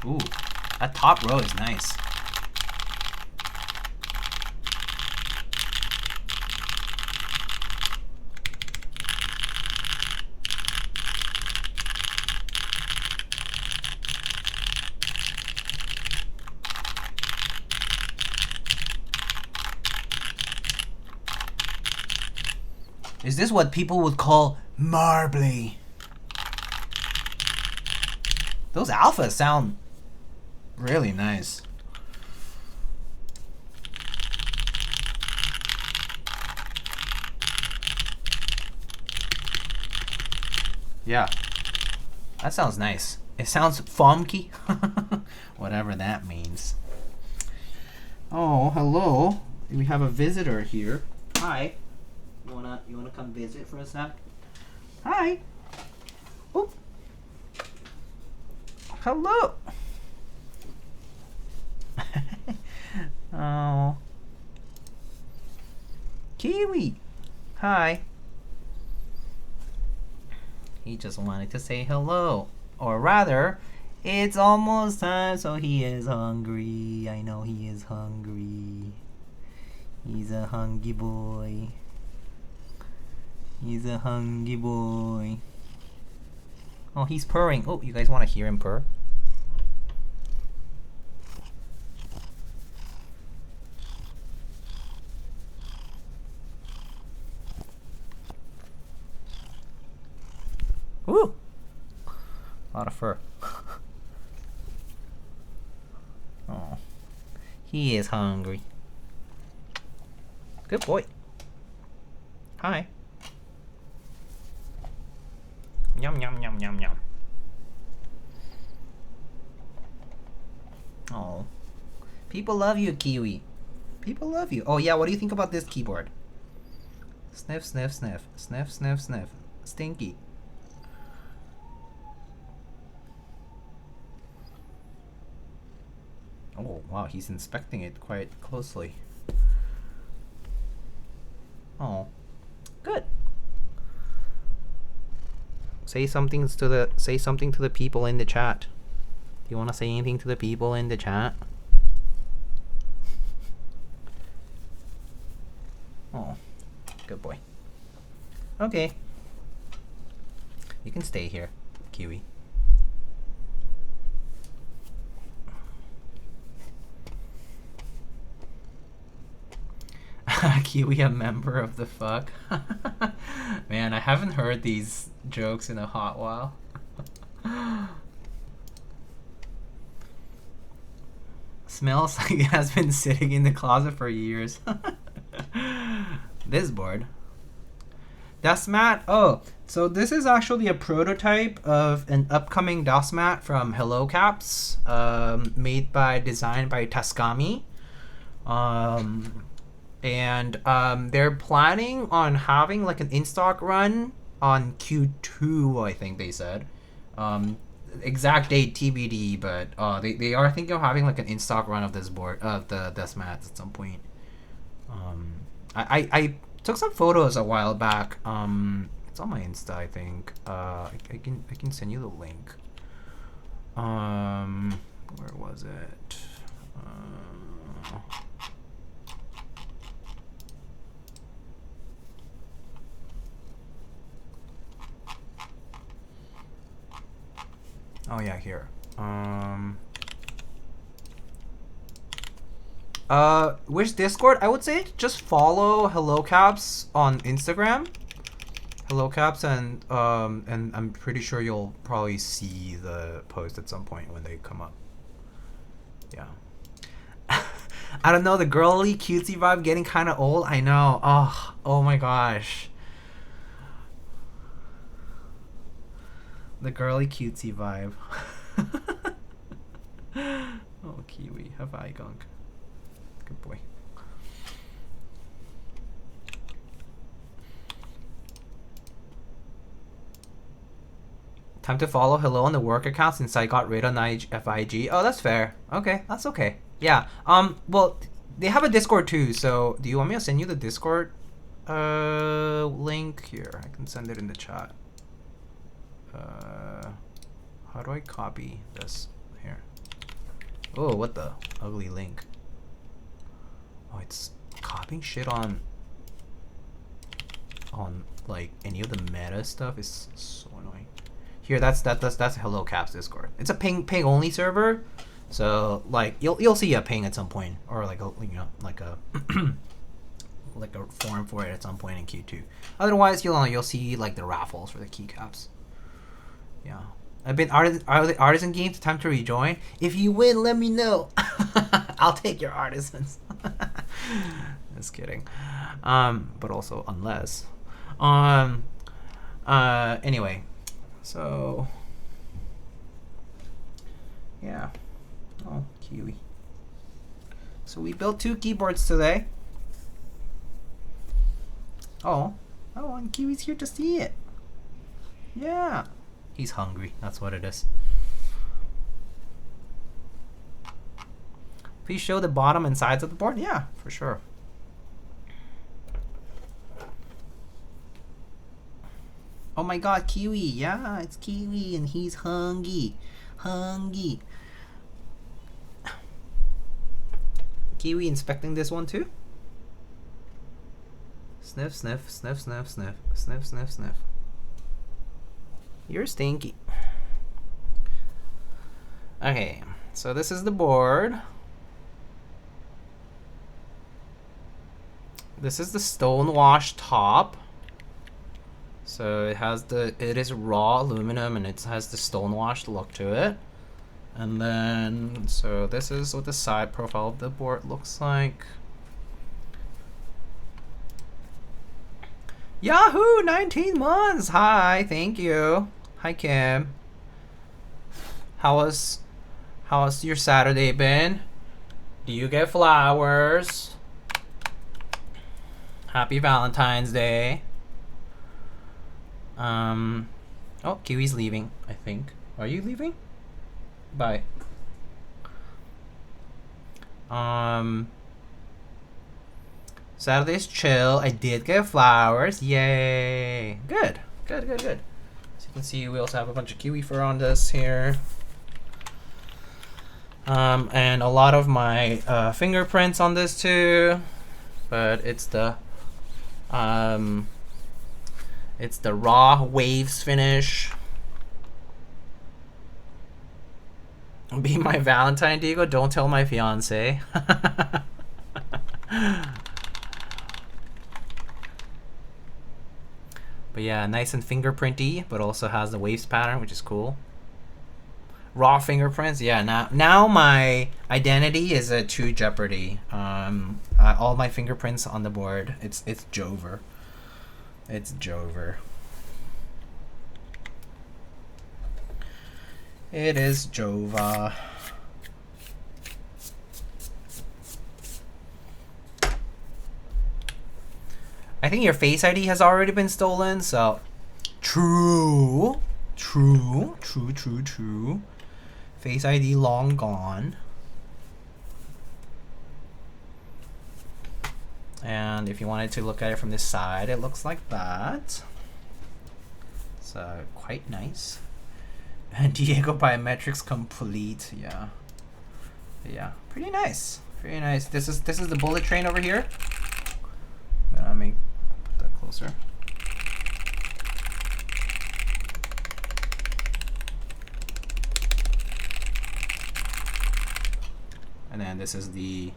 Ooh, that top row is nice. Is this what people would call marbly? Those alphas sound really nice. Yeah, that sounds nice. It sounds funky. Whatever that means. Oh, hello. We have a visitor here. Hi. You wanna come visit for a sec? Hi. Oh. Hello. Oh. Kiwi. Hi. He just wanted to say hello. Or rather, it's almost time, so he is hungry. I know he is hungry. He's a hungry boy. He's a hungry boy. Oh, he's purring. Oh, you guys want to hear him purr? Woo! A lot of fur. Oh, he is hungry. Good boy. Hi. Yum, yum, yum, yum, yum. Oh. People love you, Kiwi. People love you. Oh, yeah, what do you think about this keyboard? Sniff, sniff, sniff. Sniff, sniff, sniff. Stinky. Oh, wow, he's inspecting it quite closely. Oh. Good. Say something to the people in the chat. Do you want to say anything to the people in the chat? Oh, good boy. Okay. You can stay here, Kiwi. Kiwi, a member of the fuck. Man, I haven't heard these jokes in a hot while. Smells like it has been sitting in the closet for years. This board. Dust mat. Oh, so this is actually a prototype of an upcoming dust mat from Hello Caps, designed by Tascami. And they're planning on having like an in-stock run on Q2, I think they said. Exact date TBD, but they are thinking of having like an in-stock run of this board, the dust mats at some point. I took some photos a while back. It's on my Insta, I think. I can send you the link. Where was it? Oh yeah, here. Which Discord? I would say just follow Hello Caps on Instagram. Hello Caps, and I'm pretty sure you'll probably see the post at some point when they come up. Yeah. I don't know, the girly cutesy vibe getting kind of old. I know. Oh my gosh. The girly cutesy vibe. Oh, Kiwi, have I gunk? Good boy. Time to follow Hello on the work account since I got rid of FIG. Oh, that's fair. Okay, that's okay. Yeah. Well, they have a Discord too. So, do you want me to send you the Discord link here? I can send it in the chat. How do I copy this here? Oh, what the ugly link. Oh, it's copying shit on like any of the meta stuff is so annoying. Here, that's Hello Caps Discord. It's a ping only server, so like you'll see a ping at some point, or like a like a like a forum for it at some point in Q2. Otherwise, you'll see like the raffles for the keycaps. Yeah, I've been artisan games. Time to rejoin. If you win, let me know. I'll take your artisans. Just kidding. But also unless. Anyway. So, yeah. Oh, Kiwi. So we built 2 keyboards today. Oh, and Kiwi's here to see it. Yeah. He's hungry. That's what it is. Please show the bottom and sides of the board. Yeah, for sure. Oh my god, Kiwi. Yeah, it's Kiwi and he's hungry. Hungry. Kiwi inspecting this one too? Sniff, sniff, sniff, sniff, sniff, sniff, sniff, sniff. You're stinky. Okay, so this is the board. This is the stonewashed top. So it is raw aluminum and it has the stonewashed look to it. And then, so this is what the side profile of the board looks like. Yahoo! 19 months! Hi, thank you. Hi, Kim. How's your Saturday been? Do you get flowers? Happy Valentine's Day. Oh, Kiwi's leaving, I think. Are you leaving? Bye. Saturday's chill. I did get flowers. Yay. Good. Good, good, good. As you can see, we also have a bunch of Kiwi fur on this here. And a lot of my fingerprints on this too. But it's the raw waves finish. Be my Valentine, Diego. Don't tell my fiance. But yeah, nice and fingerprinty, but also has the waves pattern, which is cool. Raw fingerprints. Yeah, now my identity is a true Jeopardy. All my fingerprints on the board. It's Jover. It's Jover. It is Jova. I think your Face ID has already been stolen, so true. Face ID long gone. And if you wanted to look at it from this side, it looks like that. It's quite nice. And Diego biometrics complete. Yeah. Yeah. Pretty nice. Pretty nice. This is the bullet train over here. I'm gonna put that closer. and this is the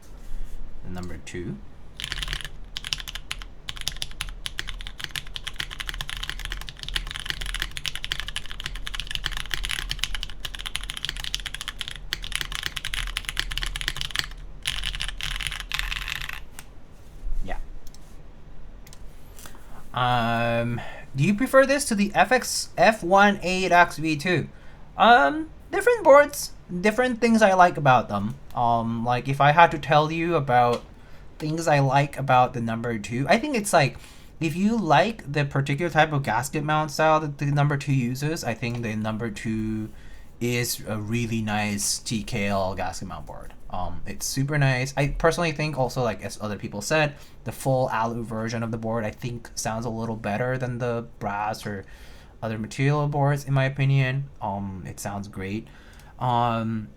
number 2. Do you prefer this to the F18X V2? Different boards, different things I like about them. Like if I had to tell you about things I like about the number 2, I think it's like if you like the particular type of gasket mount style that the number 2 uses, I think the number 2 is a really nice TKL gasket mount board. It's super nice. I personally think also, like as other people said, the full alu version of the board I think sounds a little better than the brass or other material boards in my opinion. It sounds great. And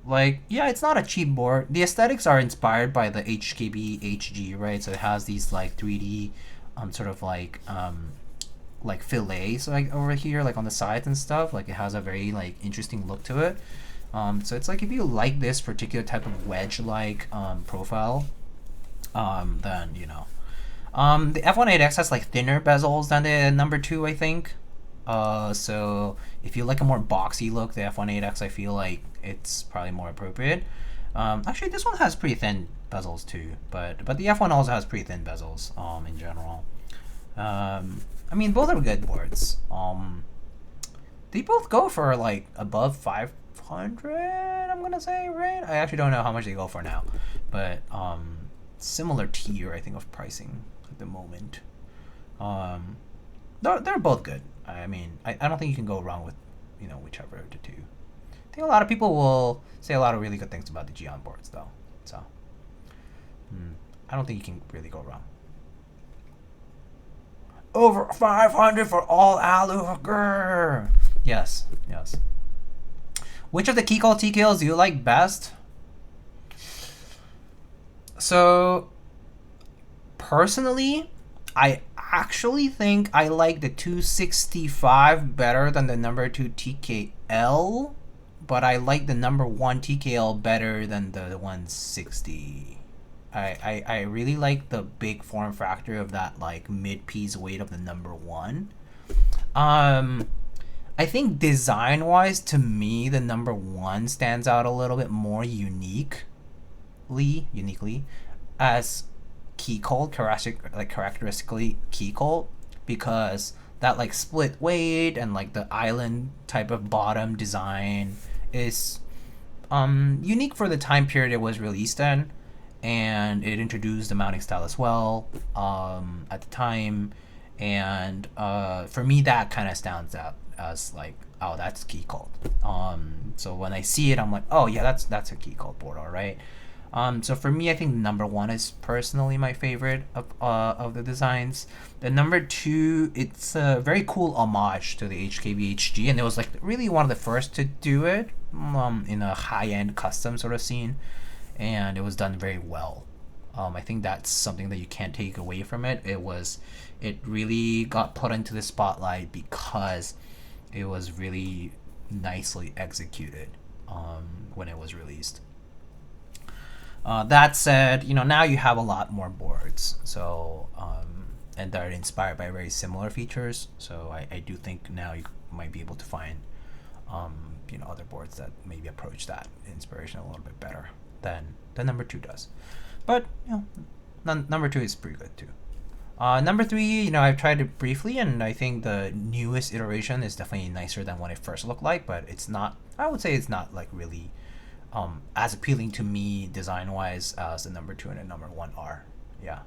like, yeah, it's not a cheap board. The aesthetics are inspired by the HKB HG, right? So it has these like 3D sort of like fillets like over here, like on the sides and stuff. Like it has a very like interesting look to it. So it's like if you like this particular type of wedge like profile, then you know. The F18X has like thinner bezels than the number 2, I think. So if you like a more boxy look, the F18X I feel like it's probably more appropriate. Actually, this one has pretty thin bezels too, but the F1 also has pretty thin bezels in general. I mean, both are good boards. They both go for like above 500, I'm gonna say, right? I actually don't know how much they go for now, but similar tier I think of pricing at the moment. They're both good. I mean, I don't think you can go wrong with, you know, whichever of the two. I think a lot of people will say a lot of really good things about the Geon boards though, so I don't think you can really go wrong. Over 500 for all alu. Grr. Yes. Which of the Keycult TKLs do you like best? So, personally, I actually think I like the 265 better than the number 2 TKL, but I like the number 1 TKL better than the 160. I really like the big form factor of that like mid-piece weight of the number 1. I think design-wise, to me, the number 1 stands out a little bit more uniquely as Keycult, characteristically Keycult, because that like split weight and like the island type of bottom design is unique for the time period it was released in, and it introduced the mounting style as well at the time, and for me that kind of stands out as like, oh, that's Keycult. So when I see it, I'm like, oh yeah, that's a Keycult board, all right. So for me, I think number 1 is personally my favorite of the designs. The number 2, it's a very cool homage to the HKB HG, and it was like really one of the first to do it in a high-end custom sort of scene, and it was done very well. I think that's something that you can't take away from it. It really got put into the spotlight because it was really nicely executed when it was released. That said, you know, now you have a lot more boards, so and they're inspired by very similar features. So I do think now you might be able to find you know, other boards that maybe approach that inspiration a little bit better than the number 2 does. But you know, number 2 is pretty good too. Number 3, you know, I've tried it briefly, and I think the newest iteration is definitely nicer than what it first looked like, but it's not, I would say it's not like really as appealing to me design-wise as the number 2 and the number 1 are. Yeah.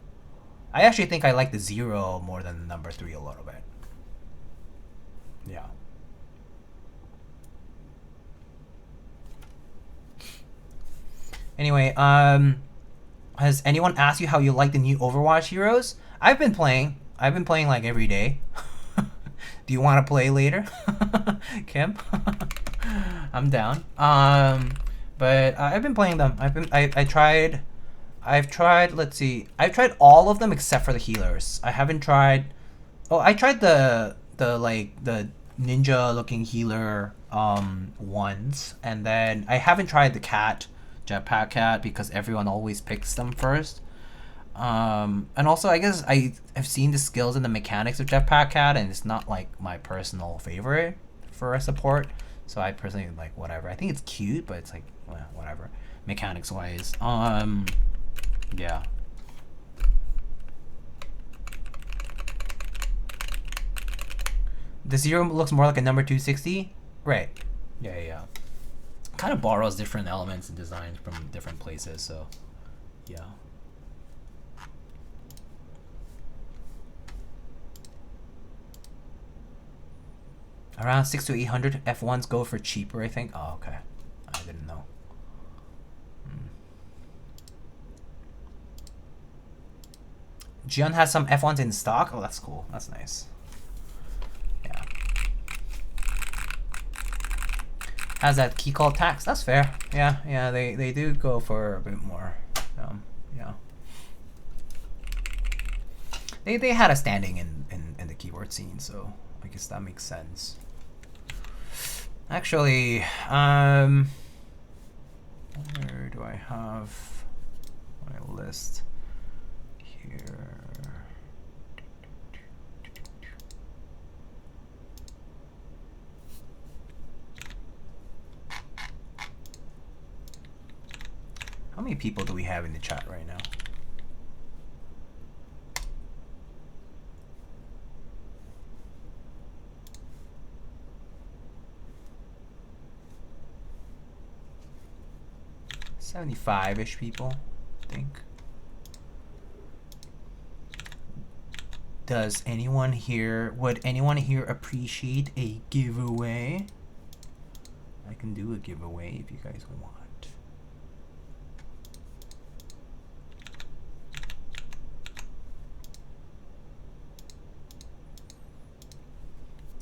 I actually think I like the 0 more than the number 3 a little bit. Yeah. Anyway, has anyone asked you how you like the new Overwatch heroes? I've been playing like every day. Do you want to play later? Kim? I'm down. But I've been playing them. I've tried, let's see. I've tried all of them except for the healers. I haven't tried, oh, I tried the ninja looking healer ones, and then I haven't tried the cat Jetpack Cat because everyone always picks them first. And also, I guess I've seen the skills and the mechanics of Jetpack Cat, and it's not like my personal favorite for a support. So I personally like whatever. I think it's cute, but it's like, well, whatever. Mechanics wise. Yeah. The Zero looks more like a number 260. Right. Yeah. Kind of borrows different elements and designs from different places, so yeah. Around 600 to 800 F1s go for cheaper, I think. Oh, okay. I didn't know. Jian has some F1s in stock. Oh, that's cool. That's nice. Yeah. Has that Keycult tax. That's fair. Yeah. They do go for a bit more. Yeah. They had a standing in the keyboard scene, so I guess that makes sense. Actually, where do I have my list here? How many people do we have in the chat right now? $75-ish people, I think. Would anyone here appreciate a giveaway? I can do a giveaway if you guys want.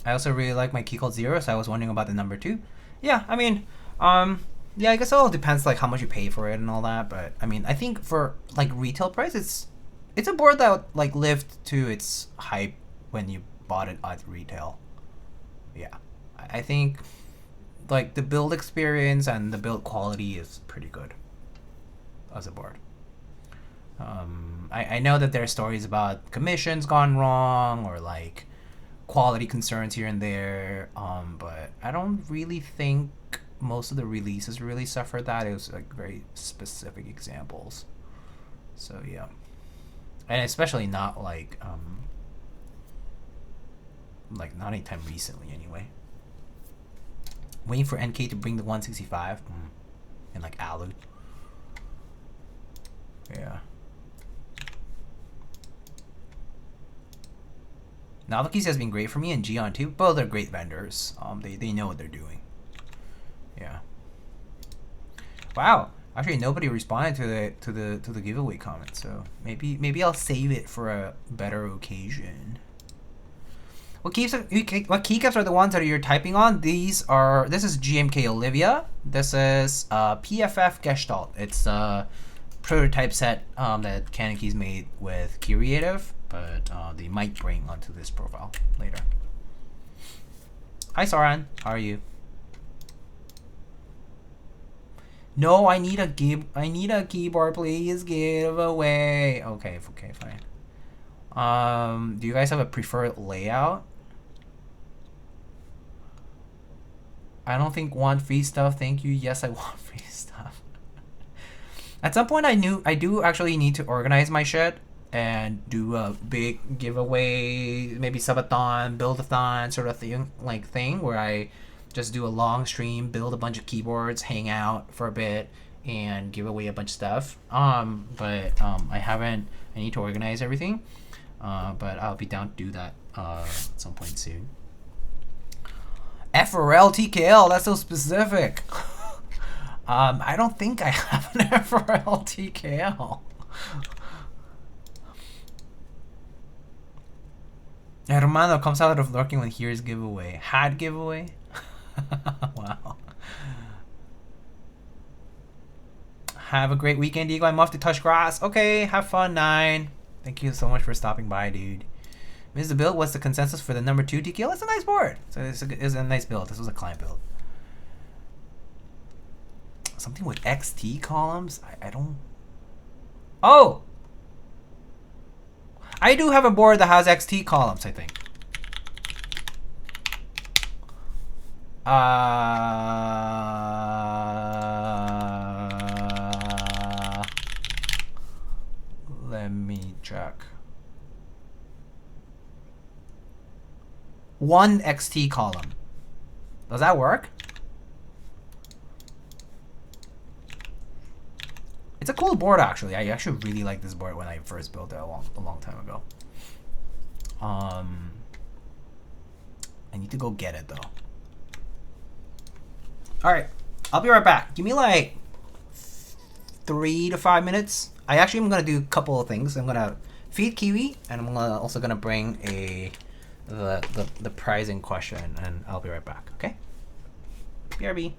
I also really like my Keycult Zero, so I was wondering about the number 2. Yeah, I mean, yeah, I guess it all depends like how much you pay for it and all that, but I mean, I think for like retail price, it's a board that like lived to its hype when you bought it at retail. Yeah, I think like the build experience and the build quality is pretty good as a board. I know that there are stories about commissions gone wrong or like quality concerns here and there, but I don't really think most of the releases really suffered that. It was like very specific examples. So yeah, and especially not like not anytime recently anyway. Waiting for NK to bring the 165 and like Alu. Yeah. Novelkeys has been great for me, and Gion too. Both are great vendors. They know what they're doing. Yeah. Wow. Actually, nobody responded to the giveaway comment, so maybe I'll save it for a better occasion. What keycaps are the ones that you're typing on? This is GMK Olivia. This is PFF Gestalt. It's a prototype set that Canon Keys made with Creative, but they might bring onto this profile later. Hi Saran, how are you? No, I need a keyboard, please give away. Okay, fine. Do you guys have a preferred layout? I don't think want free stuff. Thank you. Yes, I want free stuff. At some point, I do actually need to organize my shit and do a big giveaway, maybe subathon, build-a-thon sort of thing where I just do a long stream, build a bunch of keyboards, hang out for a bit, and give away a bunch of stuff. But I haven't. I need to organize everything. But I'll be down to do that at some point soon. FRL TKL, that's so specific. I don't think I have an FRL TKL. Hermano comes out of lurking when here's giveaway. Had giveaway? Wow. Have a great weekend, Diego. I'm off to touch grass. Okay, have fun, 9. Thank you so much for stopping by, dude. Ms. The build, what's the consensus for the number 2 TKL? It's a nice board. So it's a nice build. This was a client build. Something with XT columns? I don't... Oh! I do have a board that has XT columns, I think. Let me check. 1 XT column. Does that work? It's a cool board, actually. I actually really liked this board when I first built it a long time ago. I need to go get it, though. All right, I'll be right back. Give me like 3 to 5 minutes. I actually am gonna do a couple of things. I'm gonna feed Kiwi, and I'm also gonna bring the pricing question, and I'll be right back. Okay? BRB.